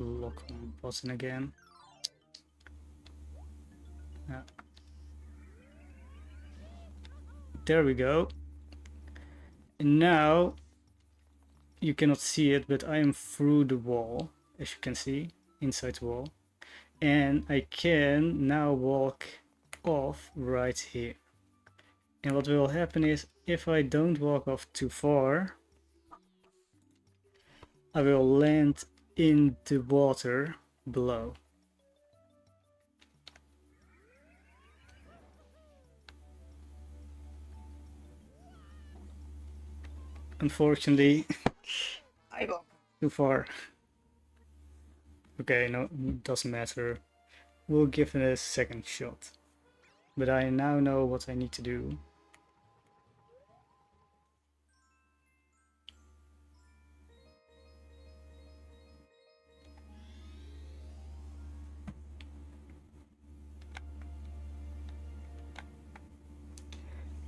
lock on button again? Yeah. There we go. And now you cannot see it, but I am through the wall, as you can see, inside the wall. And I can now walk off right here. And what will happen is, if I don't walk off too far, I will land in the water below. Unfortunately, I walked too far. Okay, no, doesn't matter. We'll give it a second shot. But I now know what I need to do.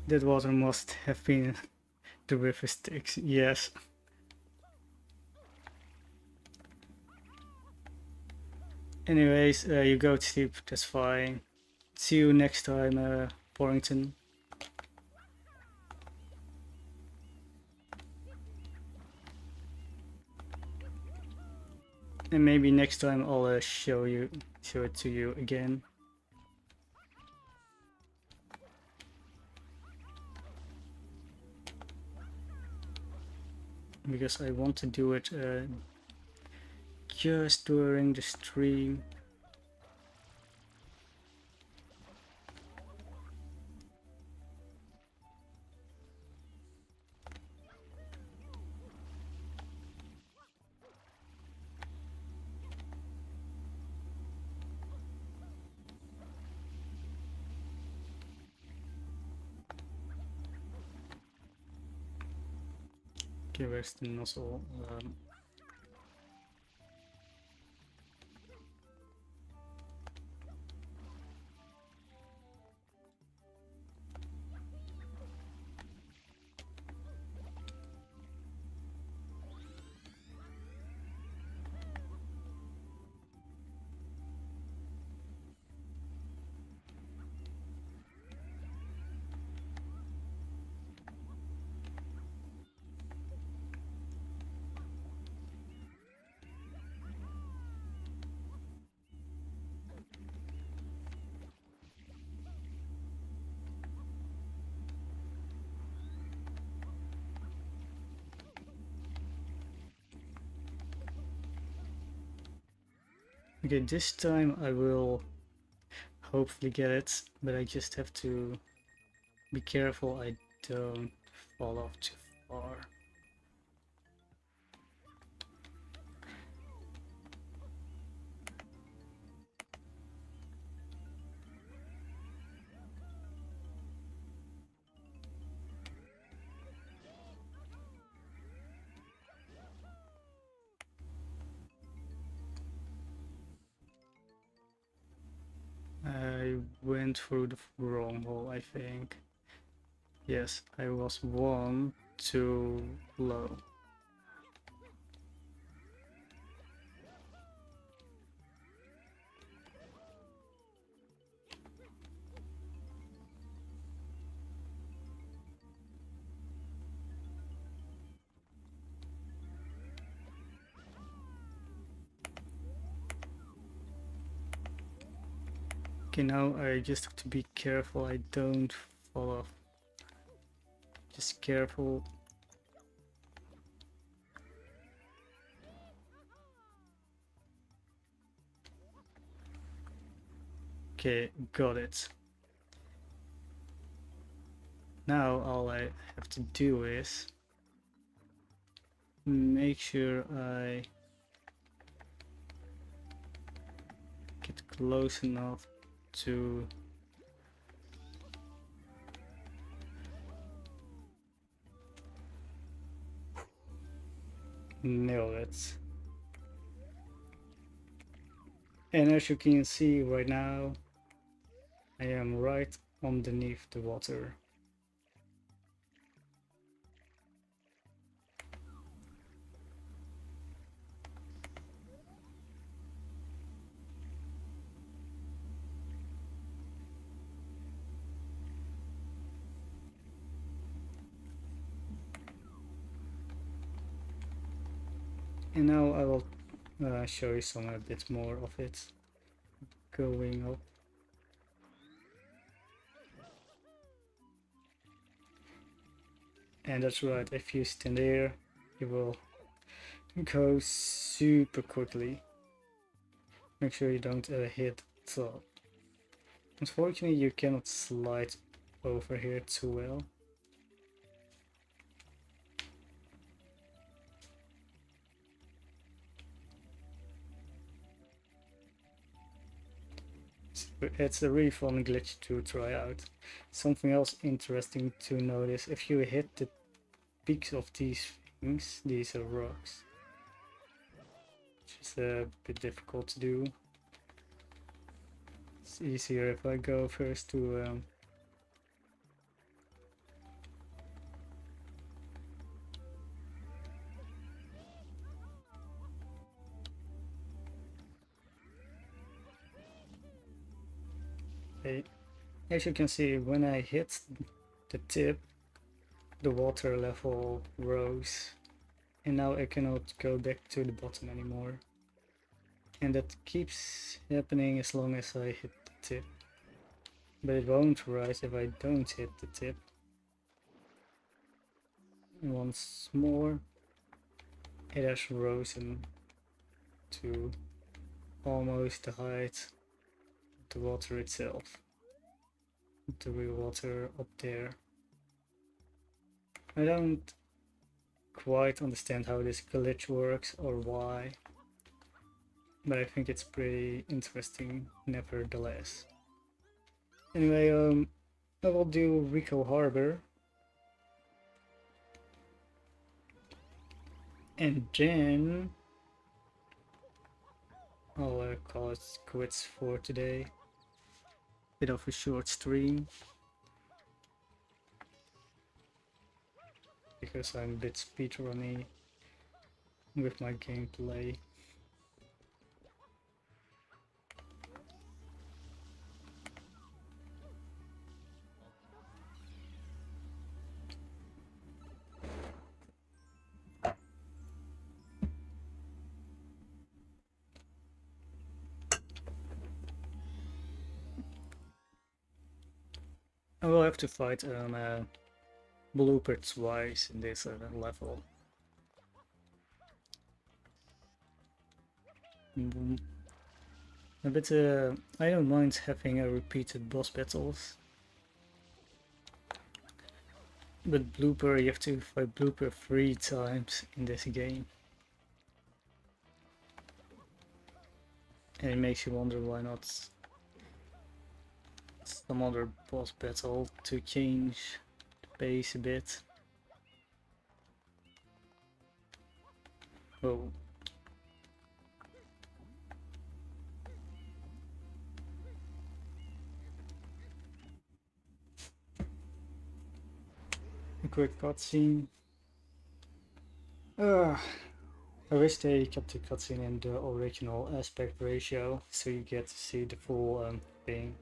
That water must have been the river Styx, yes. Anyways, you go to sleep, that's fine. See you next time, Porrington. And maybe next time I'll show it to you again. Because I want to do it just during the stream. Okay, where's the nozzle? Okay, this time I will hopefully get it, but I just have to be careful I don't fall off too far. I went through the wrong hole, I think. Yes, I was one too low. Okay, now I just have to be careful I don't fall off. Just careful. Okay, got it. Now all I have to do is make sure I get close enough to nail it. And as you can see right now, I am right underneath the water. And now I will show you a bit more of it going up. And that's right, if you stand there, you will go super quickly. Make sure you don't hit the top. Unfortunately, you cannot slide over here too well. It's a really fun glitch to try out. Something else interesting to notice, if you hit the peaks of these things, these are rocks, which is a bit difficult to do. It's easier if I go first to as you can see, when I hit the tip, the water level rose, and now I cannot go back to the bottom anymore. And that keeps happening as long as I hit the tip. But it won't rise if I don't hit the tip. Once more, it has risen to almost the height of the water itself. The real water up there. I don't quite understand how this glitch works or why, but I think it's pretty interesting nevertheless. Anyway, I will do Rico Harbor. And then I'll call it quits for today. Bit of a short stream because I'm a bit speedrunny with my gameplay. I will have to fight blooper twice in this level. But I don't mind having repeated boss battles. But blooper, you have to fight blooper 3 times in this game. And it makes you wonder why not some other boss battle to change the pace a bit. Oh. A quick cutscene. I wish they kept the cutscene in the original aspect ratio so you get to see the full thing.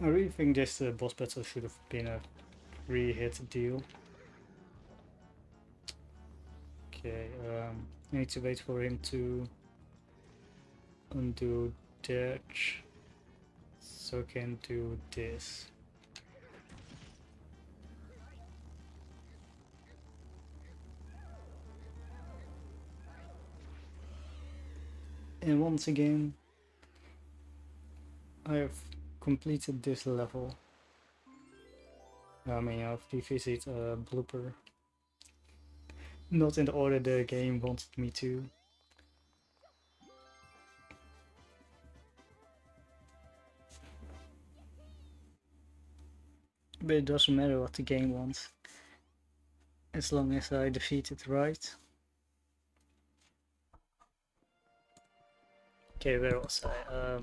I really think this boss battle should have been a 3-hit deal. Okay, I need to wait for him to undo that so I can do this. And once again, I have completed this level. I mean, I've defeated a blooper. Not in the order the game wanted me to. But it doesn't matter what the game wants, as long as I defeat it right. Okay, where was I?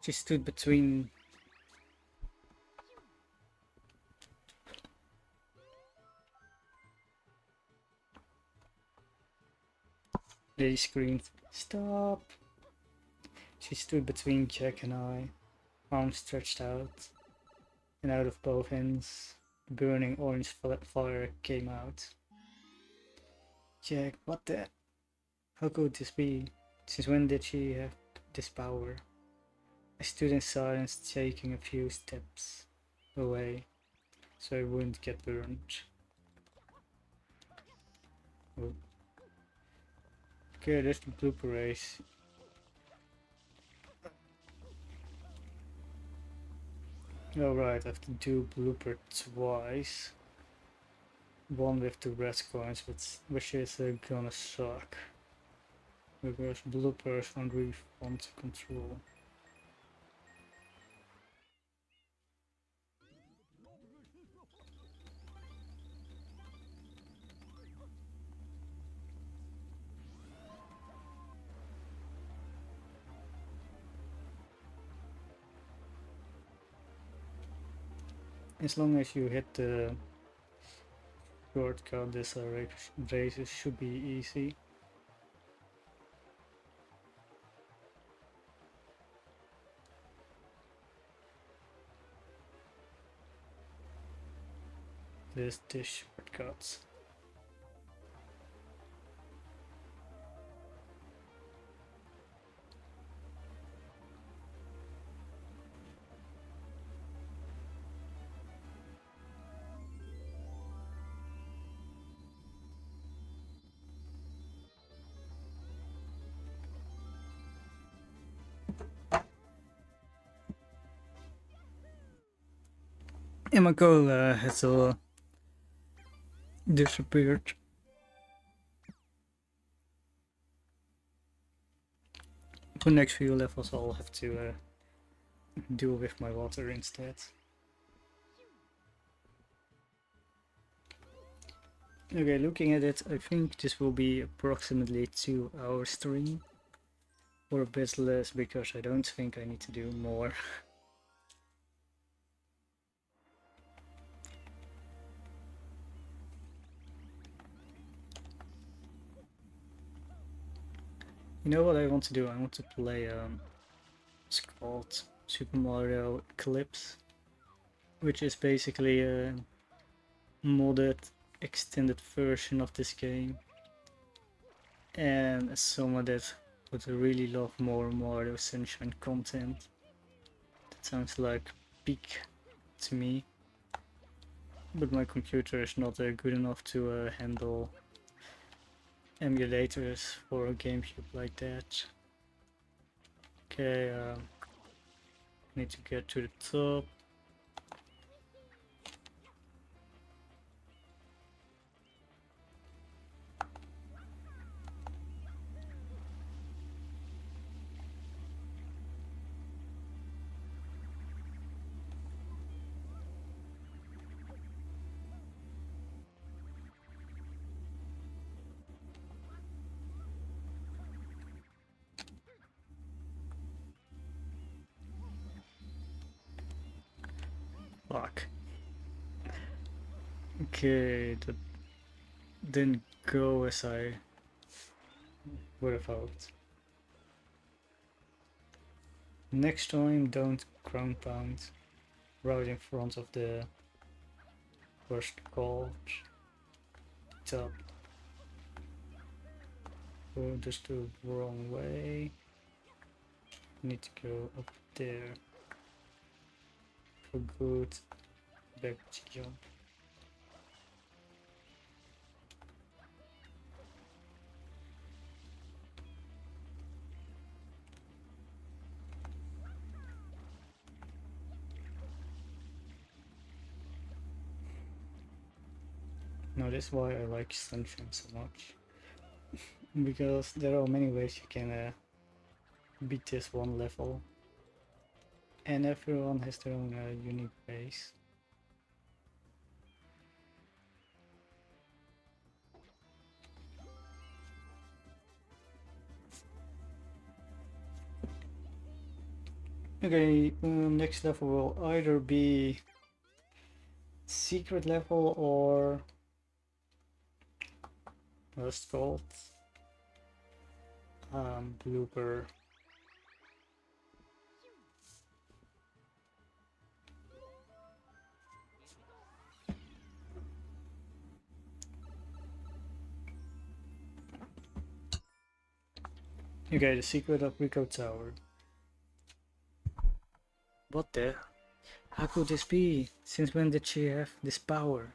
She stood between they screamed, "Stop!" She stood between Jack and I, arms stretched out, and out of both ends, the burning orange fire came out. Jack, what the? How could this be? Since when did she have this power? I stood in silence, taking a few steps away, so I wouldn't get burned. Oh. Okay, there's the blooper race. Alright, I have to do blooper twice. One with the red coins, which is gonna suck. Because bloopers aren't really fun to control. As long as you hit the shortcut, this race should be easy. This shortcuts. And my goal has disappeared. For the next few levels I'll have to deal with my water instead. Okay, looking at it, I think this will be approximately 2 hour stream. Or a bit less, because I don't think I need to do more. You know what I want to do? I want to play it's called Super Mario Eclipse, which is basically a modded extended version of this game. And as someone that would really love more Mario Sunshine content, that sounds like peak to me. But my computer is not good enough to handle emulators for a GameCube like that. Okay, need to get to the top. Fuck. Okay, that didn't go as I would have hoped. Next time, don't ground pound right in front of the first gorge. Top. Oh, just the wrong way. Need to go up there for good back jump. Now that's why I like Sunshine so much, because there are many ways you can beat this one level, and everyone has their own unique ways. Okay, next level will either be secret level or what's it called? Blooper. Okay, the secret of Rico Tower. What the? How could this be? Since when did she have this power?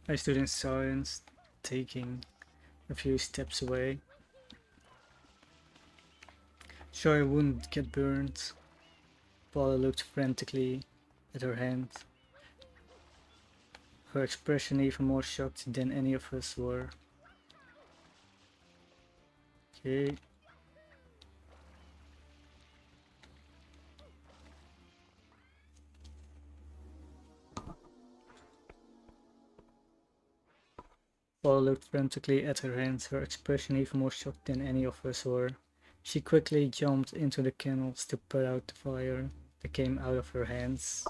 I stood in silence, taking a few steps away, so I wouldn't get burned. Paula looked frantically at her hand, her expression even more shocked than any of us were. Okay. Paula looked frantically at her hands, her expression even more shocked than any of us were. She quickly jumped into the candles to put out the fire that came out of her hands.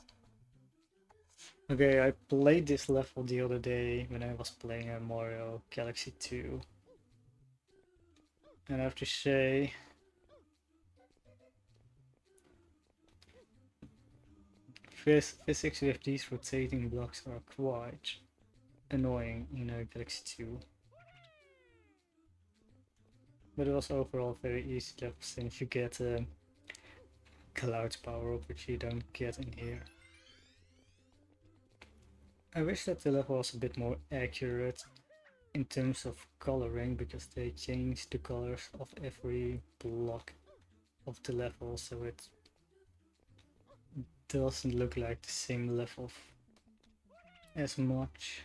Okay, I played this level the other day when I was playing Mario Galaxy 2. And I have to say, physics with these rotating blocks are quite annoying in Galaxy 2. But it was overall very easy level since you get cloud power up, which you don't get in here. I wish that the level was a bit more accurate in terms of coloring, because they changed the colors of every block of the level, so it doesn't look like the same level as much.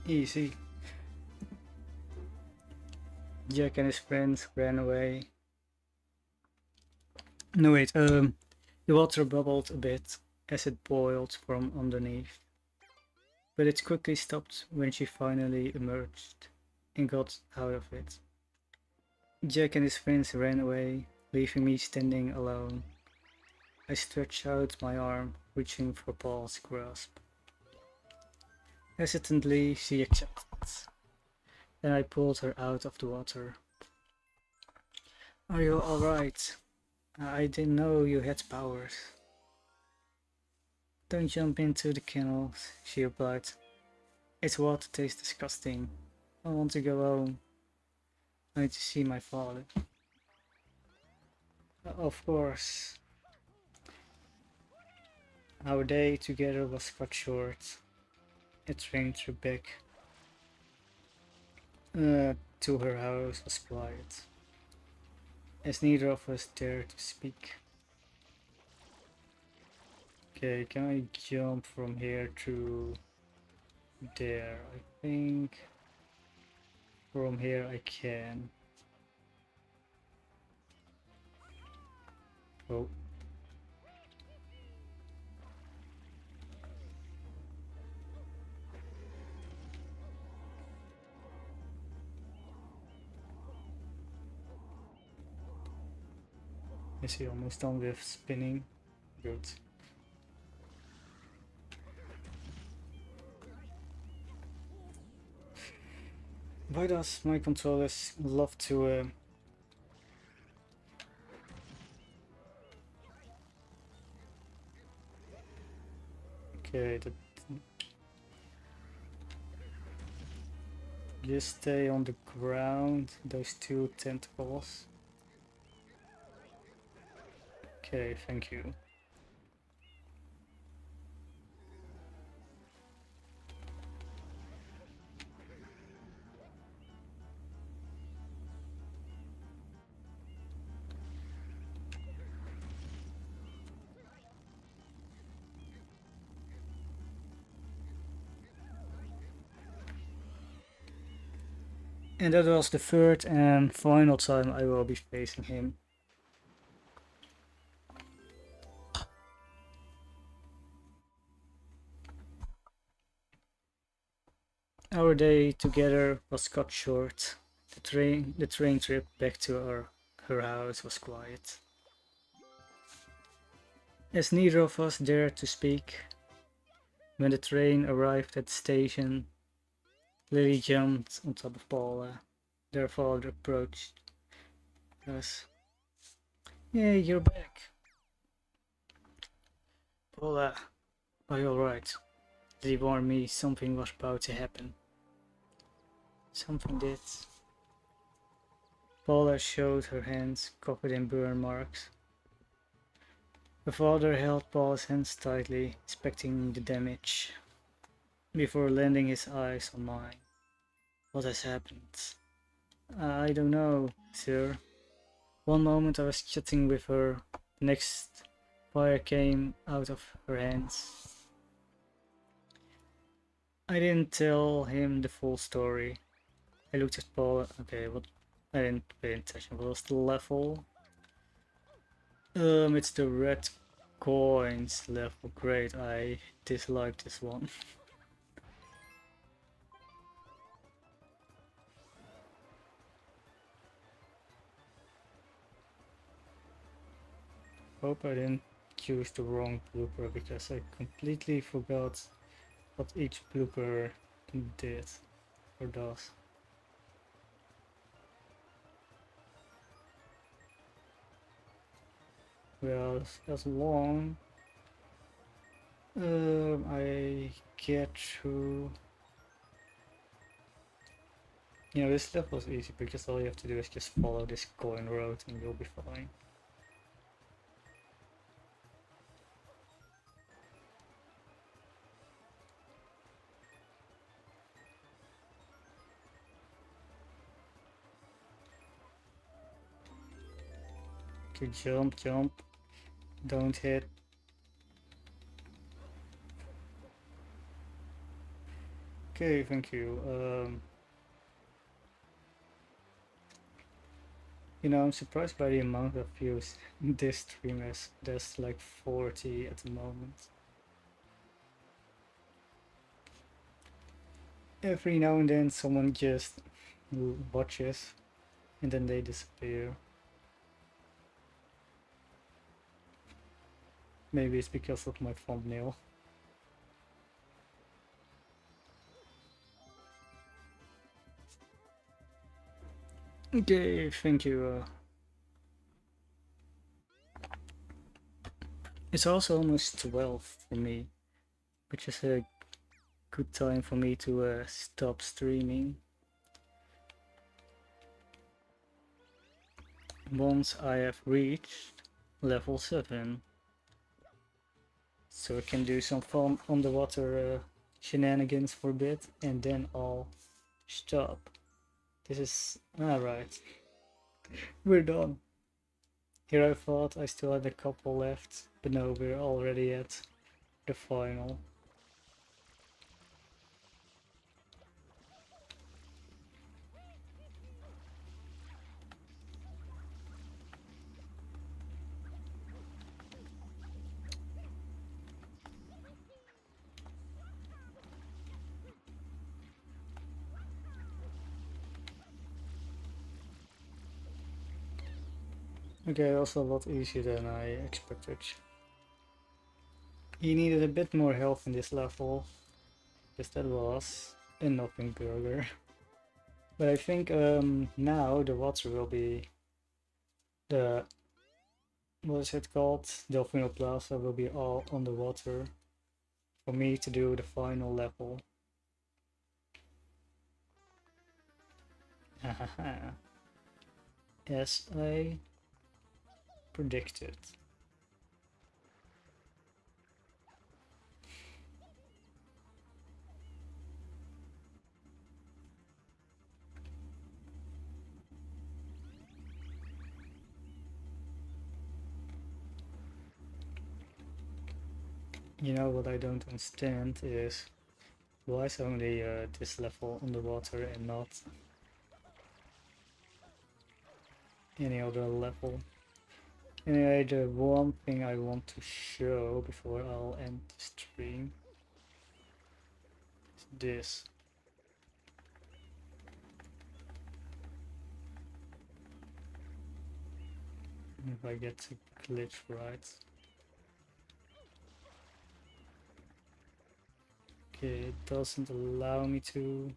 Easy. Jack and his friends ran away. No wait, the water bubbled a bit as it boiled from underneath. But it quickly stopped when she finally emerged and got out of it. Jack and his friends ran away, leaving me standing alone. I stretched out my arm, reaching for Paul's grasp. Hesitantly, she accepted. Then I pulled her out of the water. Are you alright? I didn't know you had powers. Don't jump into the kennels, she replied. Its water tastes disgusting. I want to go home. I need to see my father. Of course. Our day together was cut short. A train trip back to her house was quiet, as neither of us dared to speak. Okay, can I jump from here to there? I think from here I can. Oh. Is he almost done with spinning? Good. Why does my controllers love to okay, just stay on the ground, those two tentacles. Okay, thank you. And that was the third and final time I will be facing him. Our day together was cut short. The train trip back to her house was quiet. As neither of us dared to speak, when the train arrived at the station, Lily jumped on top of Paula. Their father approached us. "Yay, you're back. Paula, are you alright?" They warned me something was about to happen. Something did. Paula showed her hands covered in burn marks. Her father held Paula's hands tightly, inspecting the damage, before landing his eyes on mine. "What has happened?" "I don't know, sir. One moment I was chatting with her, the next fire came out of her hands." I didn't tell him the full story. I looked at Paula. Okay, what? I didn't pay attention. What was the level? It's the red coins level. Great, I dislike this one. Hope I didn't choose the wrong blooper because I completely forgot what each blooper did or does. Well, as long I get through. You know, this level is easy because all you have to do is just follow this coin road and you'll be fine. Okay, jump, jump. Don't hit. Okay, thank you. You know, I'm surprised by the amount of views this stream has. There's like 40 at the moment. Every now and then someone just watches and then they disappear. Maybe it's because of my thumbnail. Okay, thank you. It's also almost 12 for me, which is a good time for me to stop streaming. Once I have reached level 7. So I can do some fun underwater shenanigans for a bit and then I'll stop. This is alright. We're done. Here I thought I still had a couple left, but no, we're already at the final. Okay, also a lot easier than I expected. He needed a bit more health in this level. Yes, that was a nothing burger. But I think now the water will be the, what is it called? Delfino Plaza will be all underwater for me to do the final level. As I predicted. You know what I don't understand is why is only this level underwater and not any other level. Anyway, the one thing I want to show before I'll end the stream is this. If I get the glitch right. Okay, it doesn't allow me to.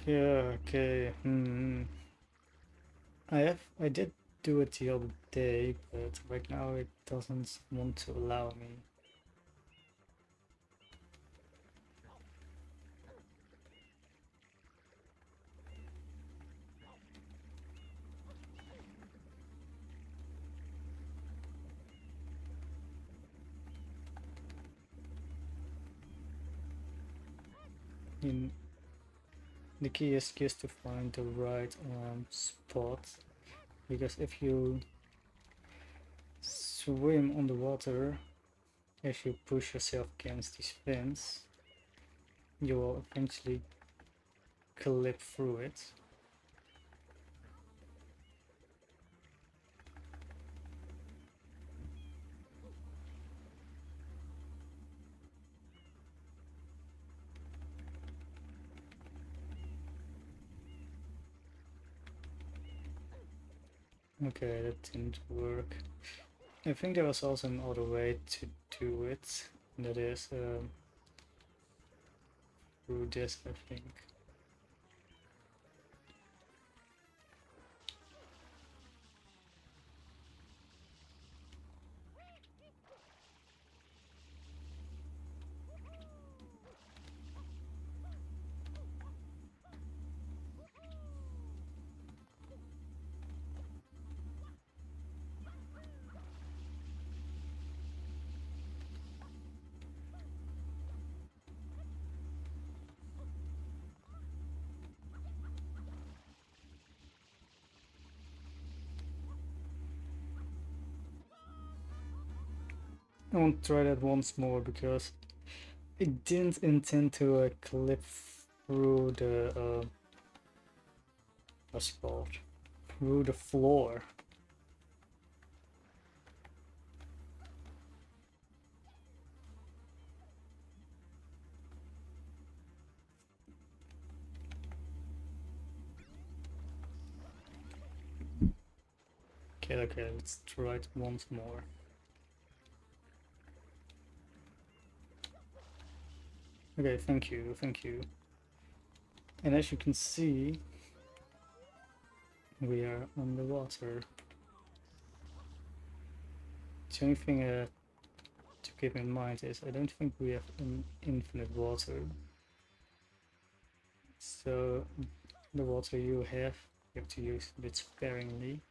Yeah, okay. I did do it the other day, but right now it doesn't want to allow me. In the key is just to find the right spot, because if you swim on the water, if you push yourself against this fence, you will eventually clip through it. Okay, that didn't work. I think there was also another way to do it. That is through this, I think. I want to try that once more because it didn't intend to clip through the what's it called? Through the floor. Okay, let's try it once more. Okay, thank you, thank you. And as you can see, we are on the water. The only thing to keep in mind is I don't think we have infinite water. So the water you have to use a bit sparingly.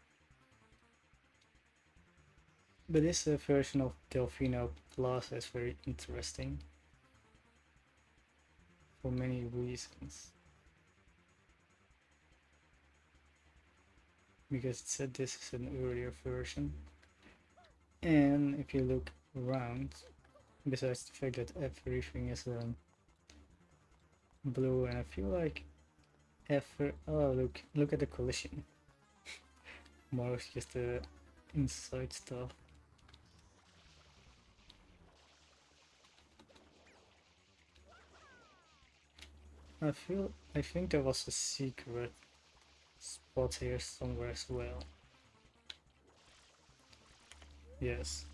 But this version of Delfino Plaza is very interesting for many reasons. Because it said this is an earlier version. And if you look around, besides the fact that everything is blue, and I feel like oh look at the collision. More of just the inside stuff. I think there was a secret spot here somewhere as well. Yes.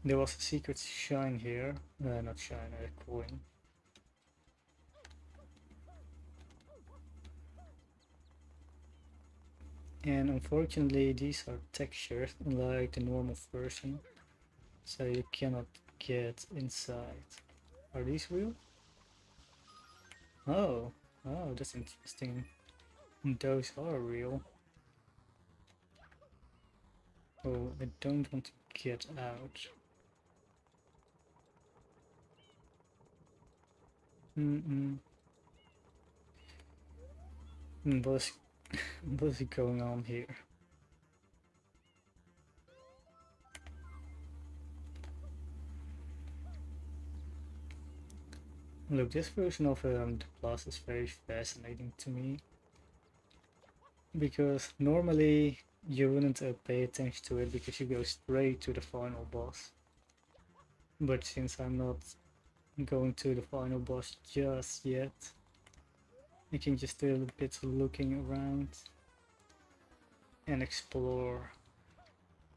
There was a secret shine here. Not shine, a coin. And unfortunately these are textured like the normal version, so you cannot get inside. Are these real? Oh, that's interesting. Those are real. Oh, I don't want to get out. What's what's going on here? Look, this version of the Plus is very fascinating to me. Because normally you wouldn't pay attention to it because you go straight to the final boss. But since I'm not going to the final boss just yet, I can just do a bit looking around and explore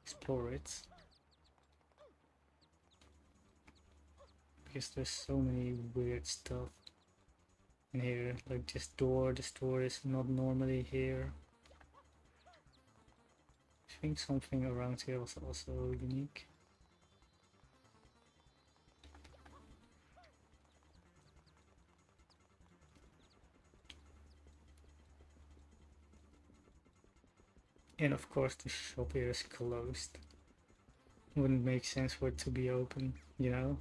it. Because there's so many weird stuff in here, like this door is not normally here. I think something around here was also unique. And of course the shop here is closed. Wouldn't make sense for it to be open, you know?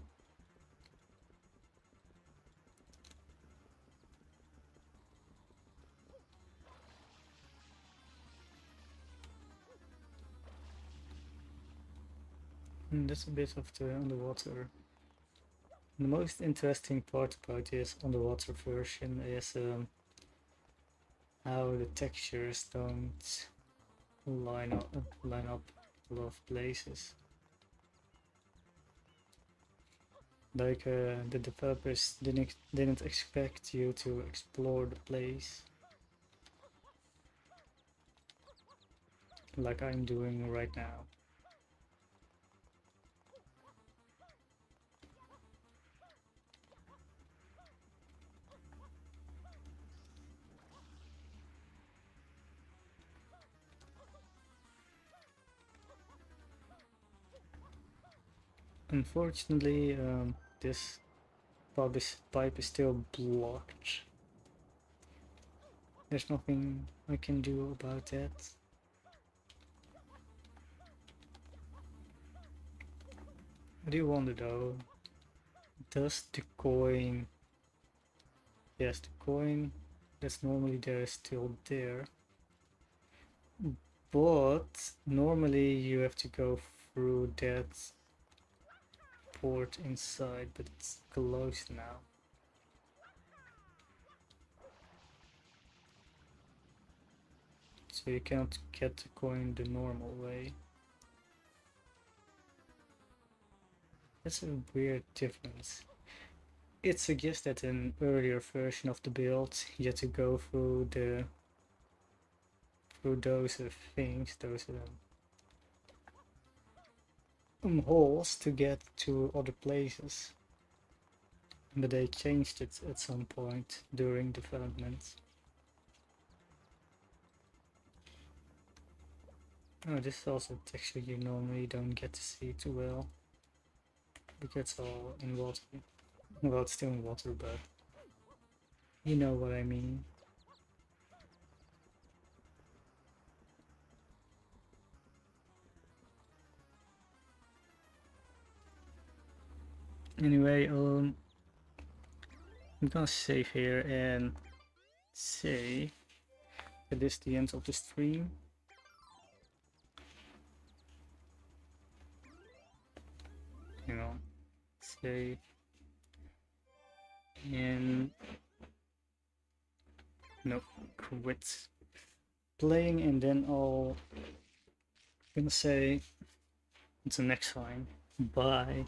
And that's a bit of the underwater. The most interesting part about this underwater version is how the textures don't line up a lot of places. Like the developers didn't expect you to explore the place like I'm doing right now. Unfortunately, this pipe is still blocked. There's nothing I can do about that. I do wonder though, does the coin... Yes, the coin that's normally there is still there. But normally you have to go through that port inside, but it's closed now. So you cannot get the coin the normal way. That's a weird difference. It suggests that in an earlier version of the build you had to go through those things, those holes to get to other places. But they changed it at some point during development. Oh, this is also a texture you normally don't get to see too well, because it's all in water. Well, it's still in water, but you know what I mean. Anyway, I'm gonna save here and say that this is the end of the stream. You know, save and no, quit playing, and then I'll gonna say until next time, bye.